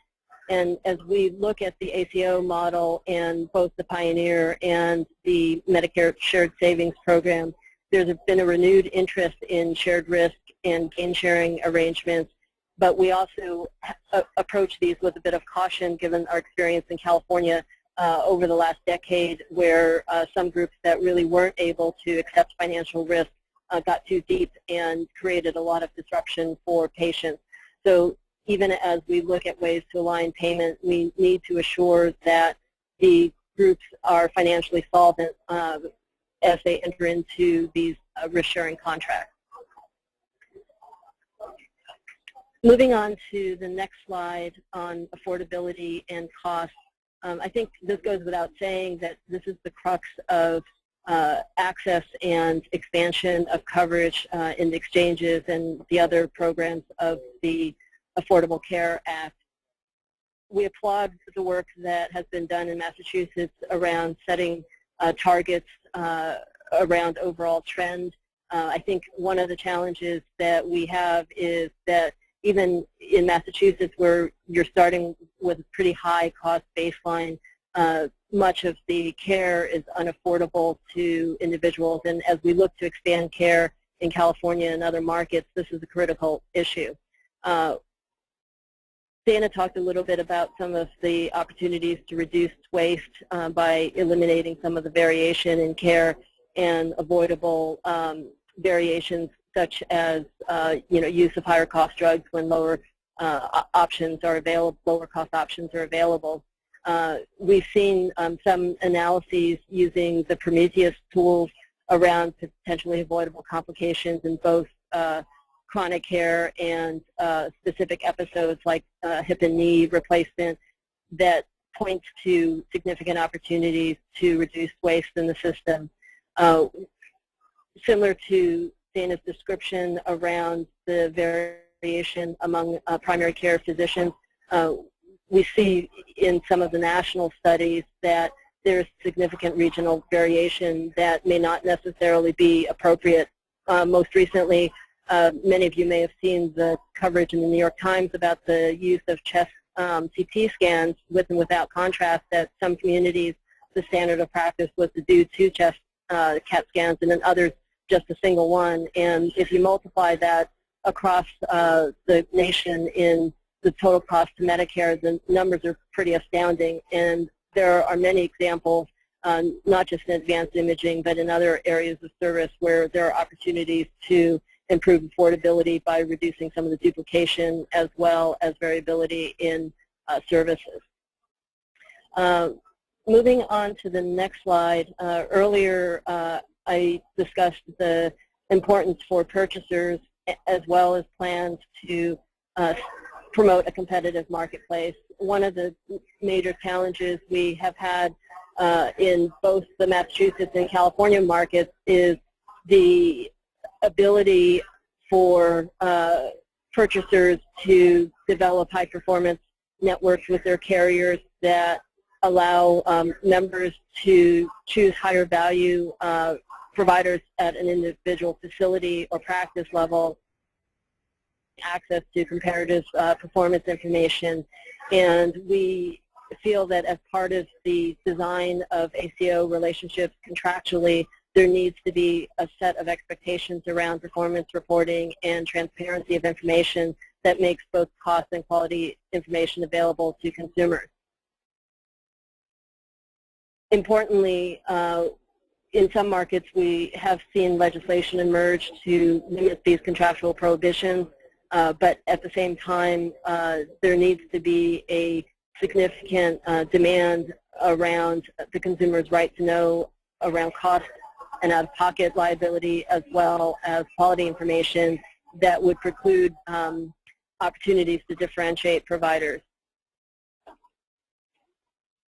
And as we look at the ACO model and both the Pioneer and the Medicare Shared Savings Program, there's been a renewed interest in shared risk and gain sharing arrangements, but we also approach these with a bit of caution given our experience in California over the last decade, where some groups that really weren't able to accept financial risk got too deep and created a lot of disruption for patients. So even as we look at ways to align payment, we need to assure that the groups are financially solvent as they enter into these risk-sharing contracts. Moving on to the next slide on affordability and cost, I think this goes without saying that this is the crux of access and expansion of coverage in the exchanges and the other programs of the Affordable Care Act. We applaud the work that has been done in Massachusetts around setting targets around overall trend. I think one of the challenges that we have is that even in Massachusetts, where you're starting with a pretty high cost baseline, much of the care is unaffordable to individuals. And as we look to expand care in California and other markets, this is a critical issue. Dana talked a little bit about some of the opportunities to reduce waste by eliminating some of the variation in care and avoidable variations such as use of higher cost drugs when lower options are available, lower cost options are available. We've seen some analyses using the Prometheus tools around potentially avoidable complications in both chronic care and specific episodes like hip and knee replacement that points to significant opportunities to reduce waste in the system. Similar to Dana's description around the variation among primary care physicians, we see in some of the national studies that there's significant regional variation that may not necessarily be appropriate. Most recently, many of you may have seen the coverage in the New York Times about the use of chest CT scans with and without contrast. At some communities, the standard of practice was to do 2 chest CAT scans, and in others, just a single one. And if you multiply that across the nation in the total cost to Medicare, the numbers are pretty astounding. And there are many examples, not just in advanced imaging, but in other areas of service where there are opportunities to improve affordability by reducing some of the duplication as well as variability in services. Moving on to the next slide, earlier I discussed the importance for purchasers as well as plans to promote a competitive marketplace. One of the major challenges we have had in both the Massachusetts and California markets is the ability for purchasers to develop high-performance networks with their carriers that allow members to choose higher value providers at an individual facility or practice level, access to comparative performance information. And we feel that as part of the design of ACO relationships contractually, there needs to be a set of expectations around performance reporting and transparency of information that makes both cost and quality information available to consumers. Importantly, in some markets we have seen legislation emerge to limit these contractual prohibitions, but at the same time there needs to be a significant demand around the consumer's right to know around cost and out-of-pocket liability, as well as quality information that would preclude opportunities to differentiate providers.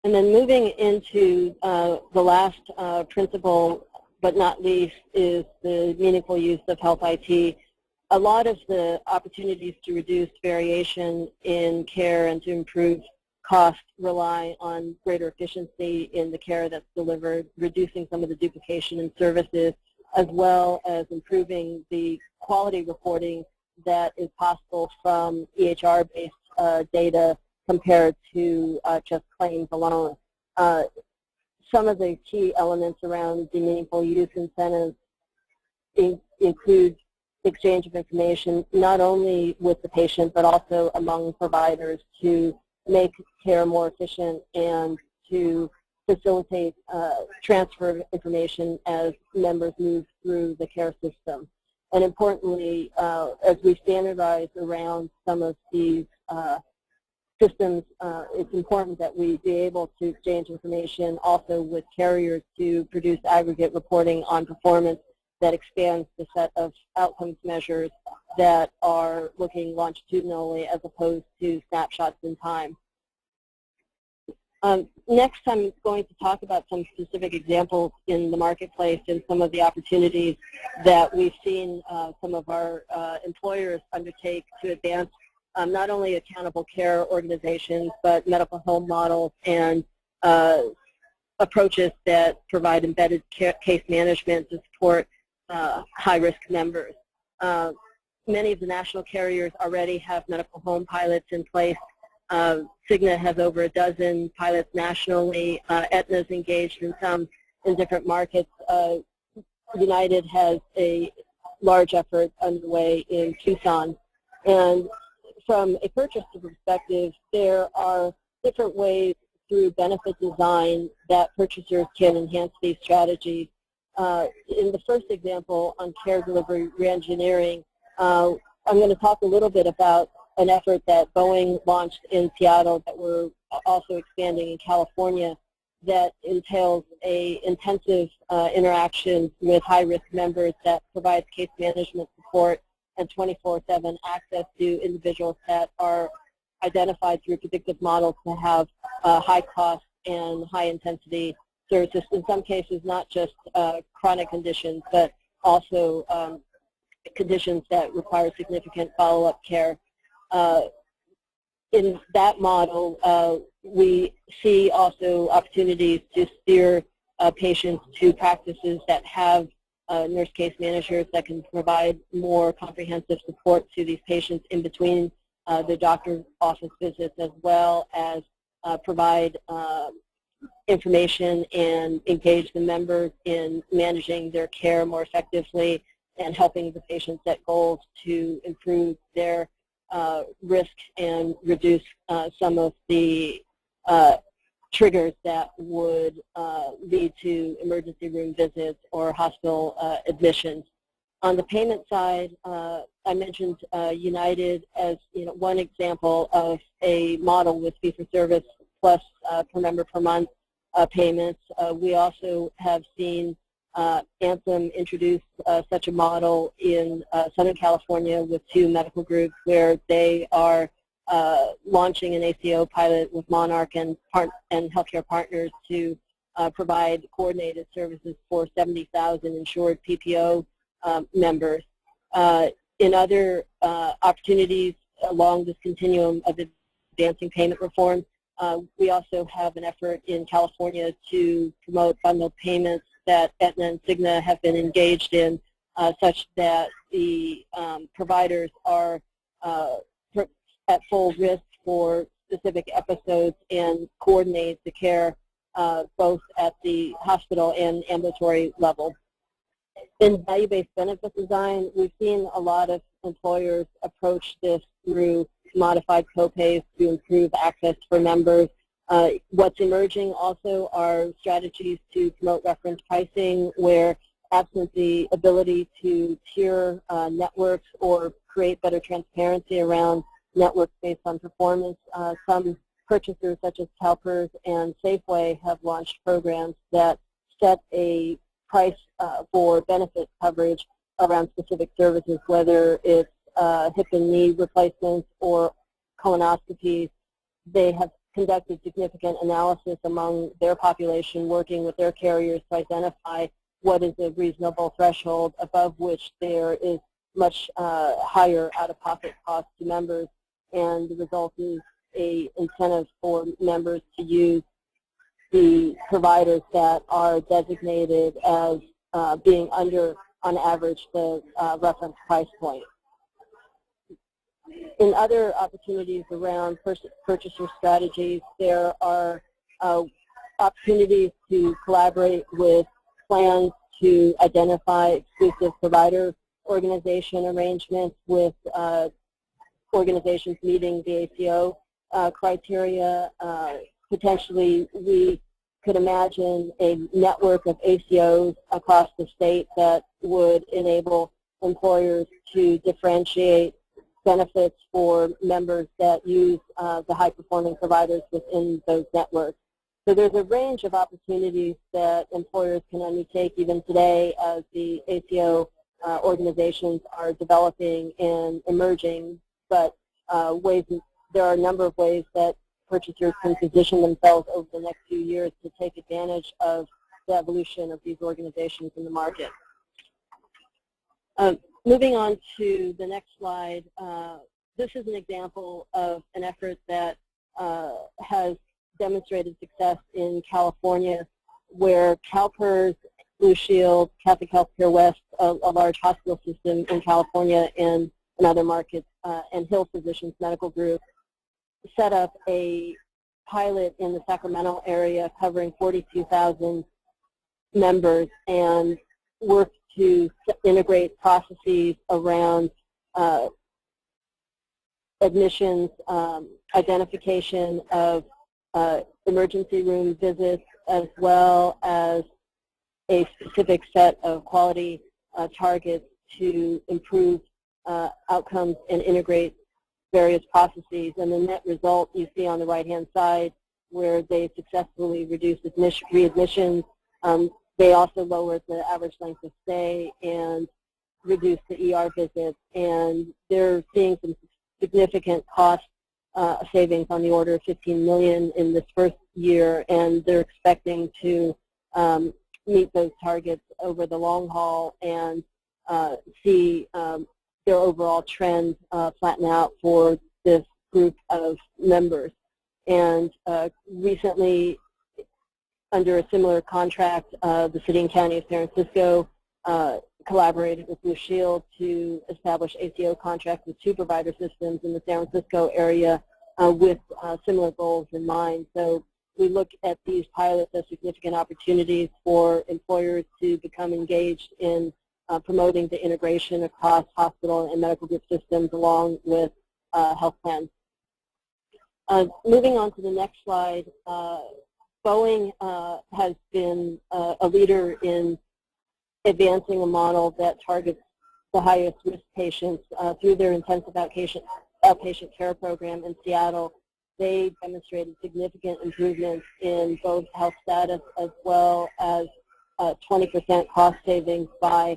And then moving into the last principle, but not least, is the meaningful use of health IT. A lot of the opportunities to reduce variation in care and to improve cost rely on greater efficiency in the care that's delivered, reducing some of the duplication in services, as well as improving the quality reporting that is possible from EHR-based data compared to just claims alone. Some of the key elements around the meaningful use incentives include exchange of information not only with the patient but also among providers to make care more efficient and to facilitate transfer of information as members move through the care system. And importantly, as we standardize around some of these systems, it's important that we be able to exchange information also with carriers to produce aggregate reporting on performance that expands the set of outcomes measures that are looking longitudinally as opposed to snapshots in time. Next, I'm going to talk about some specific examples in the marketplace and some of the opportunities that we've seen some of our employers undertake to advance not only accountable care organizations, but medical home models and approaches that provide embedded case management to support high-risk members. Many of the national carriers already have medical home pilots in place. Cigna has over a dozen pilots nationally. Aetna's engaged in some in different markets. United has a large effort underway in Tucson. And from a purchaser perspective, there are different ways through benefit design that purchasers can enhance these strategies. In the first example on care delivery reengineering, I'm going to talk a little bit about an effort that Boeing launched in Seattle that we're also expanding in California that entails a intensive interaction with high-risk members that provides case management support and 24/7 access to individuals that are identified through predictive models to have high cost and high intensity services, in some cases not just chronic conditions, but also conditions that require significant follow-up care. In that model, we see also opportunities to steer patients to practices that have nurse case managers that can provide more comprehensive support to these patients in between the doctor's office visits, as well as provide information and engage the members in managing their care more effectively and helping the patients set goals to improve their risk and reduce some of the triggers that would lead to emergency room visits or hospital admissions. On the payment side, I mentioned United as one example of a model with fee-for-service plus per member per month payments. We also have seen Anthem introduce such a model in Southern California with 2 medical groups where they are launching an ACO pilot with Monarch and healthcare partners to provide coordinated services for 70,000 insured PPO members. In other opportunities along this continuum of advancing payment reform, we also have an effort in California to promote bundled payments that Aetna and Cigna have been engaged in, such that the providers are at full risk for specific episodes and coordinate the care both at the hospital and ambulatory level. In value-based benefit design, we've seen a lot of employers approach this through modified copays to improve access for members. What's emerging also are strategies to promote reference pricing where, absent the ability to tier networks or create better transparency around networks based on performance, some purchasers such as CalPERS and Safeway have launched programs that set a price for benefit coverage around specific services, whether it's hip and knee replacements or colonoscopies. They have conducted significant analysis among their population, working with their carriers to identify what is a reasonable threshold above which there is much higher out-of-pocket cost to members, and the result is an incentive for members to use the providers that are designated as being under, on average, the reference price point. In other opportunities around purchaser strategies, there are opportunities to collaborate with plans to identify exclusive provider organization arrangements with organizations meeting the ACO criteria. Potentially, we could imagine a network of ACOs across the state that would enable employers to differentiate benefits for members that use the high-performing providers within those networks. So there's a range of opportunities that employers can undertake even today as the ACO organizations are developing and emerging, but there are a number of ways that purchasers can position themselves over the next few years to take advantage of the evolution of these organizations in the market. Moving on to the next slide, this is an example of an effort that has demonstrated success in California, where CalPERS, Blue Shield, Catholic Healthcare West, a large hospital system in California and in other markets, and Hill Physicians Medical Group, set up a pilot in the Sacramento area covering 42,000 members and worked to integrate processes around admissions, identification of emergency room visits, as well as a specific set of quality targets to improve outcomes and integrate various processes. And the net result you see on the right-hand side, where they successfully reduced readmissions. They also lowered the average length of stay and reduced the ER visits. And they're seeing some significant cost savings on the order of $15 million in this first year, and they're expecting to meet those targets over the long haul and see their overall trend flatten out for this group of members. And recently, under a similar contract, the City and County of San Francisco collaborated with Blue Shield to establish ACO contracts with 2 provider systems in the San Francisco area with similar goals in mind. So we look at these pilots as significant opportunities for employers to become engaged in promoting the integration across hospital and medical group systems along with health plans. Moving on to the next slide, Boeing has been a leader in advancing a model that targets the highest risk patients through their intensive outpatient care program in Seattle. They demonstrated significant improvements in both health status as well as 20% cost savings by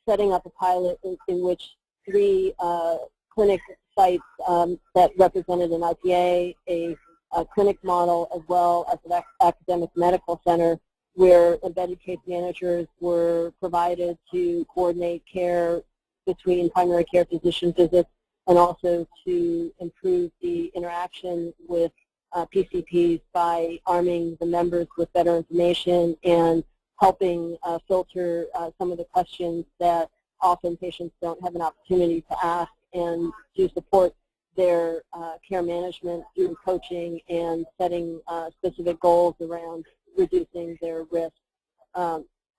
setting up a pilot in which 3 clinic sites that represented an IPA, a clinic model, as well as an academic medical center, where embedded case managers were provided to coordinate care between primary care physician visits and also to improve the interaction with PCPs by arming the members with better information and helping filter some of the questions that often patients don't have an opportunity to ask, and to support their care management through coaching and setting specific goals around reducing their risk.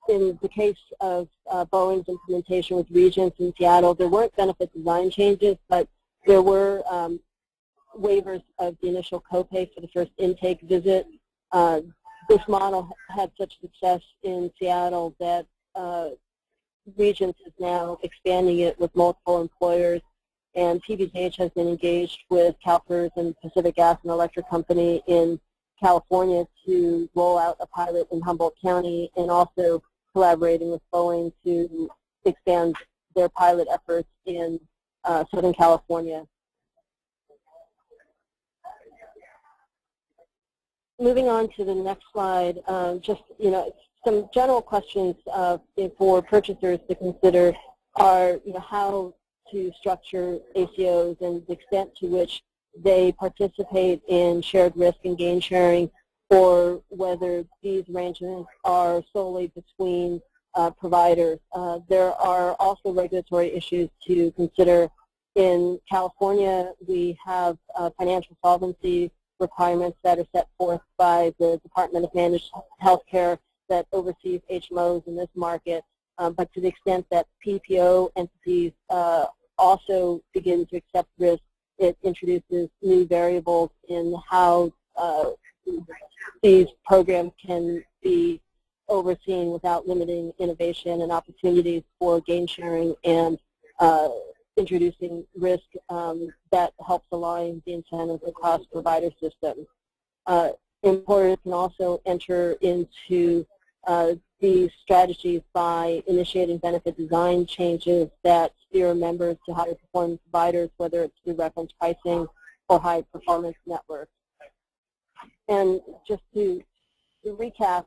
In the case of Boeing's implementation with Regents in Seattle, there weren't benefit design changes, but there were waivers of the initial copay for the first intake visit. This model had such success in Seattle that Regents is now expanding it with multiple employers, and PBH has been engaged with CalPERS and Pacific Gas and Electric Company in California to roll out a pilot in Humboldt County, and also collaborating with Boeing to expand their pilot efforts in Southern California. Moving on to the next slide, just some general questions for purchasers to consider are how to structure ACOs and the extent to which they participate in shared risk and gain sharing, or whether these arrangements are solely between providers. There are also regulatory issues to consider. In California, we have financial solvency requirements that are set forth by the Department of Managed Healthcare that oversees HMOs in this market. But to the extent that PPO entities also begin to accept risk, it introduces new variables in how these programs can be overseen without limiting innovation and opportunities for gain sharing and introducing risk that helps align the incentives across provider systems. Employers can also enter into these strategies by initiating benefit design changes that steer members to higher performing providers, whether it's through reference pricing or high performance networks. And just to recap,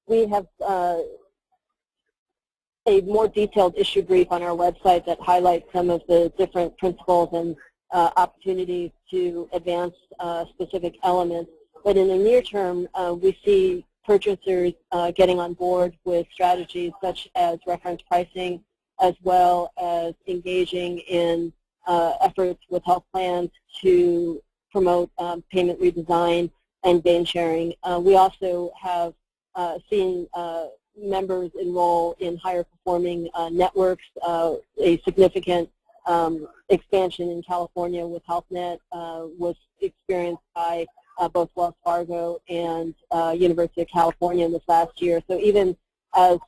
we have a more detailed issue brief on our website that highlights some of the different principles and opportunities to advance specific elements. But in the near term, we see purchasers getting on board with strategies such as reference pricing, as well as engaging in efforts with health plans to promote payment redesign and gain sharing. We also have seen members enroll in higher performing networks. A significant expansion in California with HealthNet was experienced by both Wells Fargo and University of California in this last year. So even as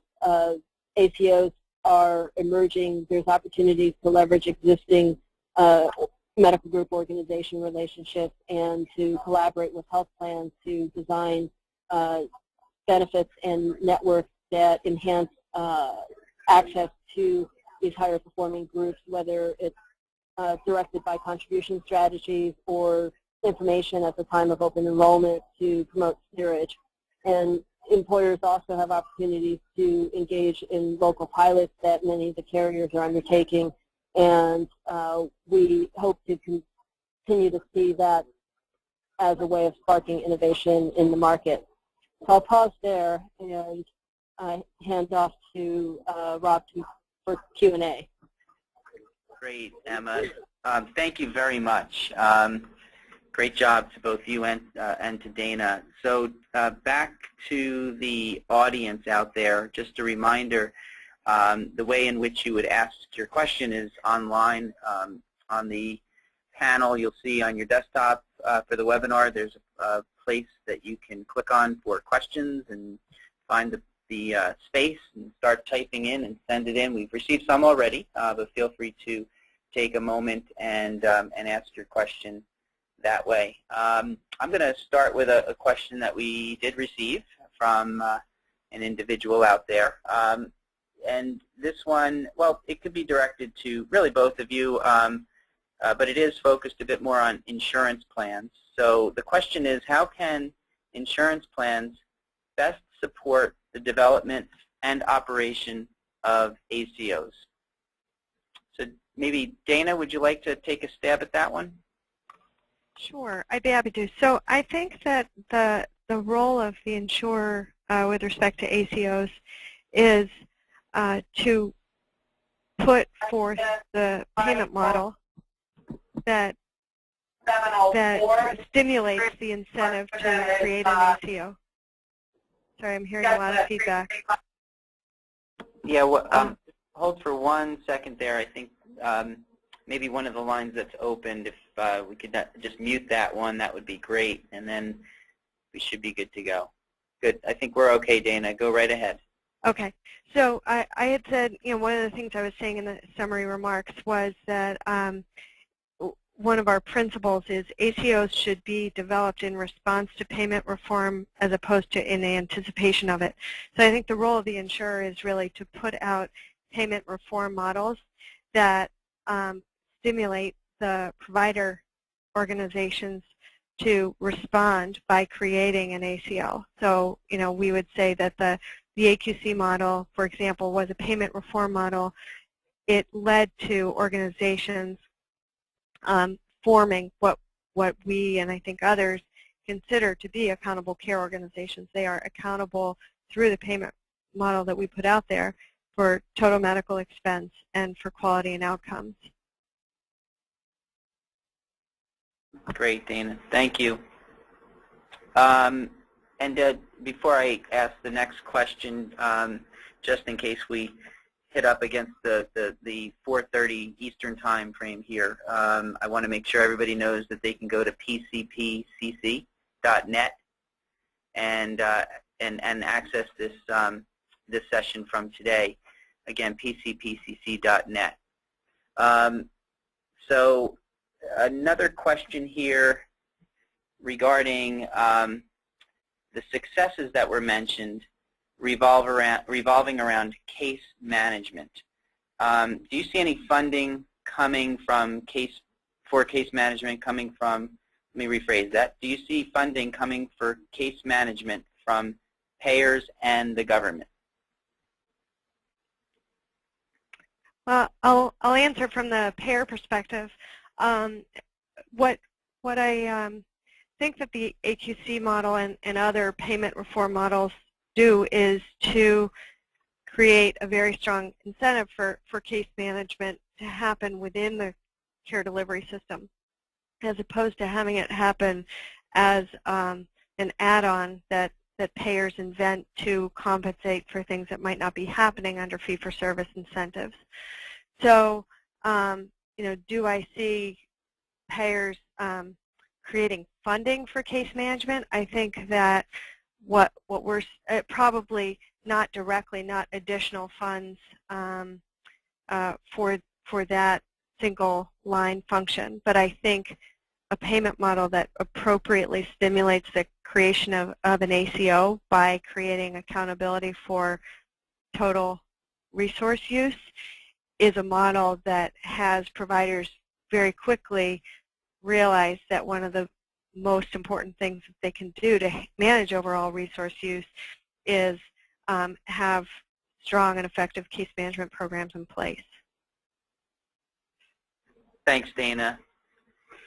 ACOs are emerging, there's opportunities to leverage existing medical group organization relationships and to collaborate with health plans to design benefits and networks that enhance access to these higher performing groups, whether it's directed by contribution strategies or information at the time of open enrollment to promote steerage. And employers also have opportunities to engage in local pilots that many of the carriers are undertaking, and we hope to continue to see that as a way of sparking innovation in the market. So I'll pause there and hand off to Rob for Q&A.
Great, Emma. Thank you very much. Great job to both you and to Dana. So back to the audience out there, just a reminder, the way in which you would ask your question is online on the panel. You'll see on your desktop for the webinar, there's a place that you can click on for questions and find the space and start typing in and send it in. We've received some already, but feel free to take a moment and ask your question that way. I'm going to start with a question that we did receive from an individual out there. And this one, well, it could be directed to really both of you, but it is focused a bit more on insurance plans. So the question is, how can insurance plans best support the development and operation of ACOs? So maybe, Dana, would you like to take a stab at that one?
Sure, I'd be happy to. So I think that the role of the insurer with respect to ACOs is to put forth the payment model that stimulates the incentive to create an ACO. Sorry, I'm hearing a lot of feedback.
Yeah, well, hold for 1 second there. I think maybe one of the lines that's opened, if we could just mute that one, that would be great, and then we should be good to go. Good. I think we're okay, Dana. Go right ahead.
Okay. So I had said, one of the things I was saying in the summary remarks was that one of our principles is ACOs should be developed in response to payment reform as opposed to in anticipation of it. So I think the role of the insurer is really to put out payment reform models that stimulate the provider organizations to respond by creating an ACO. So, we would say that the AQC model, for example, was a payment reform model. It led to organizations forming what we and I think others consider to be accountable care organizations. They are accountable through the payment model that we put out there for total medical expense and for quality and outcomes.
Great, Dana. Thank you. And before I ask the next question, just in case we hit up against the 4:30 Eastern time frame here, I want to make sure everybody knows that they can go to pcpcc.net and access this this session from today. Again, pcpcc.net. So another question here regarding the successes that were mentioned revolving around case management. Do you see any funding coming from case management coming from, let me rephrase that, do you see funding coming for case management from payers and the government?
Well, I'll answer from the payer perspective. What I think that the AQC model and other payment reform models do is to create a very strong incentive for case management to happen within the care delivery system, as opposed to having it happen as an add-on that payers invent to compensate for things that might not be happening under fee-for-service incentives. So do I see payers creating funding for case management? I think that what we're probably not directly, not additional funds for that single line function, but I think a payment model that appropriately stimulates the creation of an ACO by creating accountability for total resource use is a model that has providers very quickly realize that one of the most important things that they can do to manage overall resource use is have strong and effective case management programs in place.
Thanks, Dana.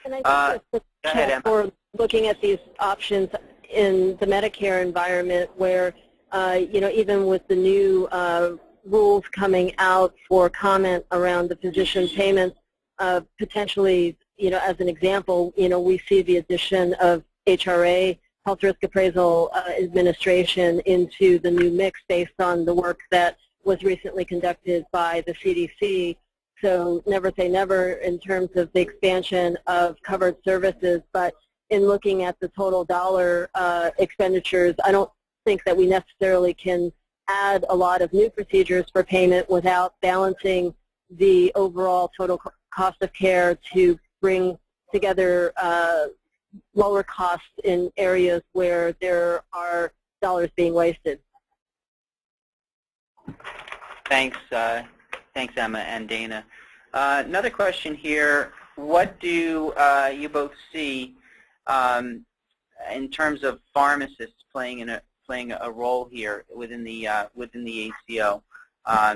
And I think that's for looking at these options in the Medicare environment where, even with the new rules coming out for comment around the physician payments, potentially, as an example, we see the addition of HRA, Health Risk Appraisal Administration, into the new mix based on the work that was recently conducted by the CDC. So never say never in terms of the expansion of covered services, but in looking at the total dollar expenditures, I don't think that we necessarily can add a lot of new procedures for payment without balancing the overall total cost of care to bring together lower costs in areas where there are dollars being wasted.
Thanks, thanks, Emma and Dana. Another question here: what do you both see in terms of pharmacists playing a role here within the ACO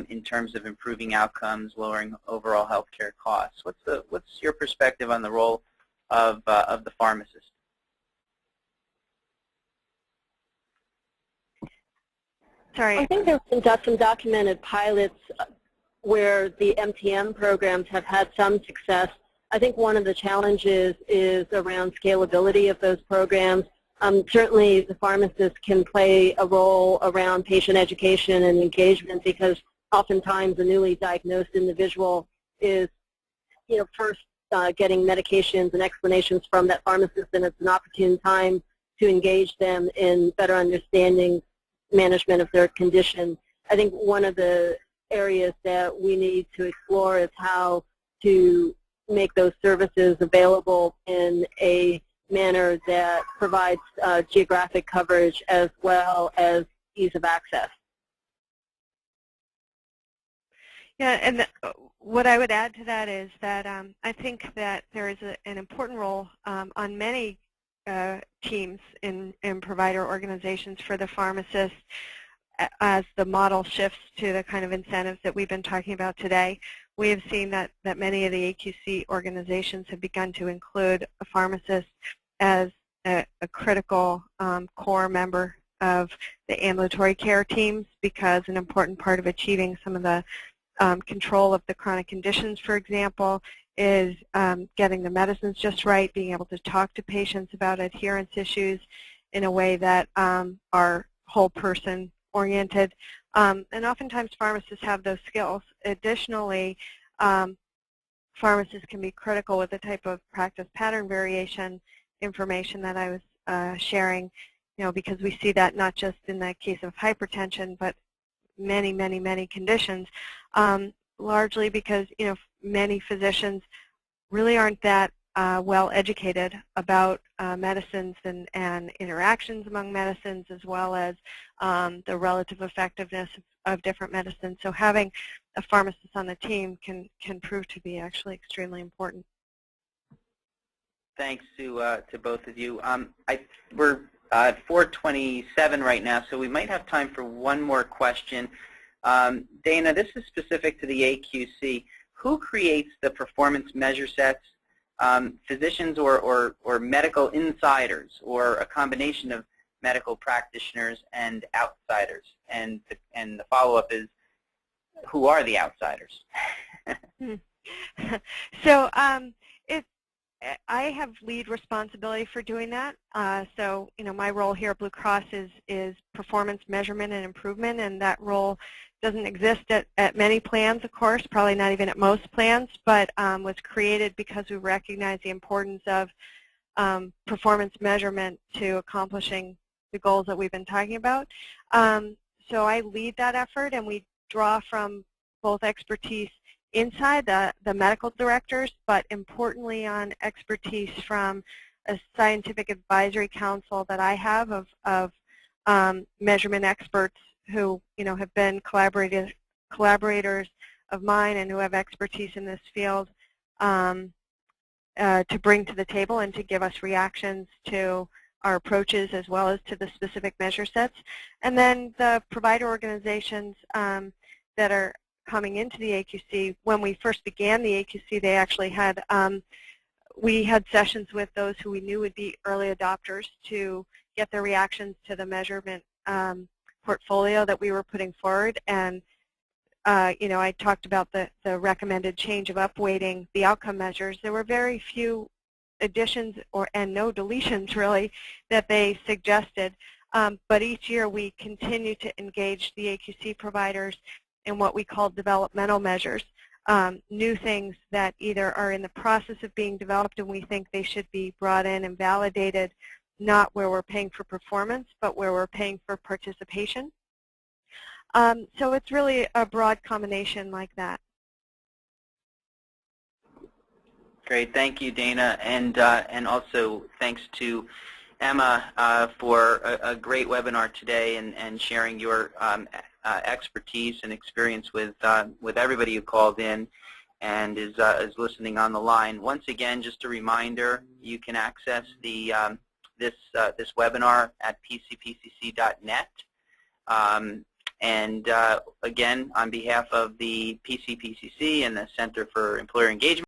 in terms of improving outcomes, lowering overall healthcare costs? What's your perspective on the role of the pharmacist?
Sorry.
I think there have been some documented pilots where the MTM programs have had some success. I think one of the challenges is around scalability of those programs. Certainly the pharmacist can play a role around patient education and engagement because oftentimes a newly diagnosed individual is first getting medications and explanations from that pharmacist, and it's an opportune time to engage them in better understanding management of their condition. I think one of the areas that we need to explore is how to make those services available in a manner that provides geographic coverage as well as ease of access.
Yeah, and what I would add to that is that I think that there is an important role on many teams in provider organizations for the pharmacists as the model shifts to the kind of incentives that we've been talking about today. We have seen that many of the AQC organizations have begun to include a pharmacist as a critical core member of the ambulatory care teams because an important part of achieving some of the control of the chronic conditions, for example, is getting the medicines just right, being able to talk to patients about adherence issues in a way that are whole person oriented. And oftentimes pharmacists have those skills. Additionally, pharmacists can be critical with the type of practice pattern variation information that I was sharing, because we see that not just in the case of hypertension, but many, many, many conditions, largely because, many physicians really aren't that well educated about medicines and interactions among medicines, as well as the relative effectiveness of different medicines. So having a pharmacist on the team can prove to be actually extremely important.
Thanks to both of you. We're at 4:27 right now, so we might have time for one more question. Dana, this is specific to the AQC. Who creates the performance measure sets? Physicians or medical insiders, or a combination of medical practitioners and outsiders? And the follow-up is, who are the outsiders?
So I have lead responsibility for doing that. So my role here at Blue Cross is performance measurement and improvement, and that role doesn't exist at many plans, of course, probably not even at most plans, but was created because we recognize the importance of performance measurement to accomplishing the goals that we've been talking about. So I lead that effort, and we draw from both expertise inside the medical directors, but importantly on expertise from a scientific advisory council that I have of measurement experts who have been collaborators of mine and who have expertise in this field to bring to the table and to give us reactions to our approaches as well as to the specific measure sets. And then the provider organizations that are coming into the AQC, when we first began the AQC, they actually had, we had sessions with those who we knew would be early adopters to get their reactions to the measurement portfolio that we were putting forward. And I talked about the recommended change of upweighting the outcome measures. There were very few additions and no deletions really that they suggested, but each year we continue to engage the AQC providers in what we call developmental measures, new things that either are in the process of being developed and we think they should be brought in and validated, not where we're paying for performance, but where we're paying for participation. So it's really a broad combination like that.
Great, thank you, Dana, and also thanks to Emma for a great webinar today and sharing your expertise and experience with everybody who called in and is listening on the line. Once again, just a reminder, you can access the this webinar at pcpcc.net. And again, on behalf of the PCPCC and the Center for Employer Engagement,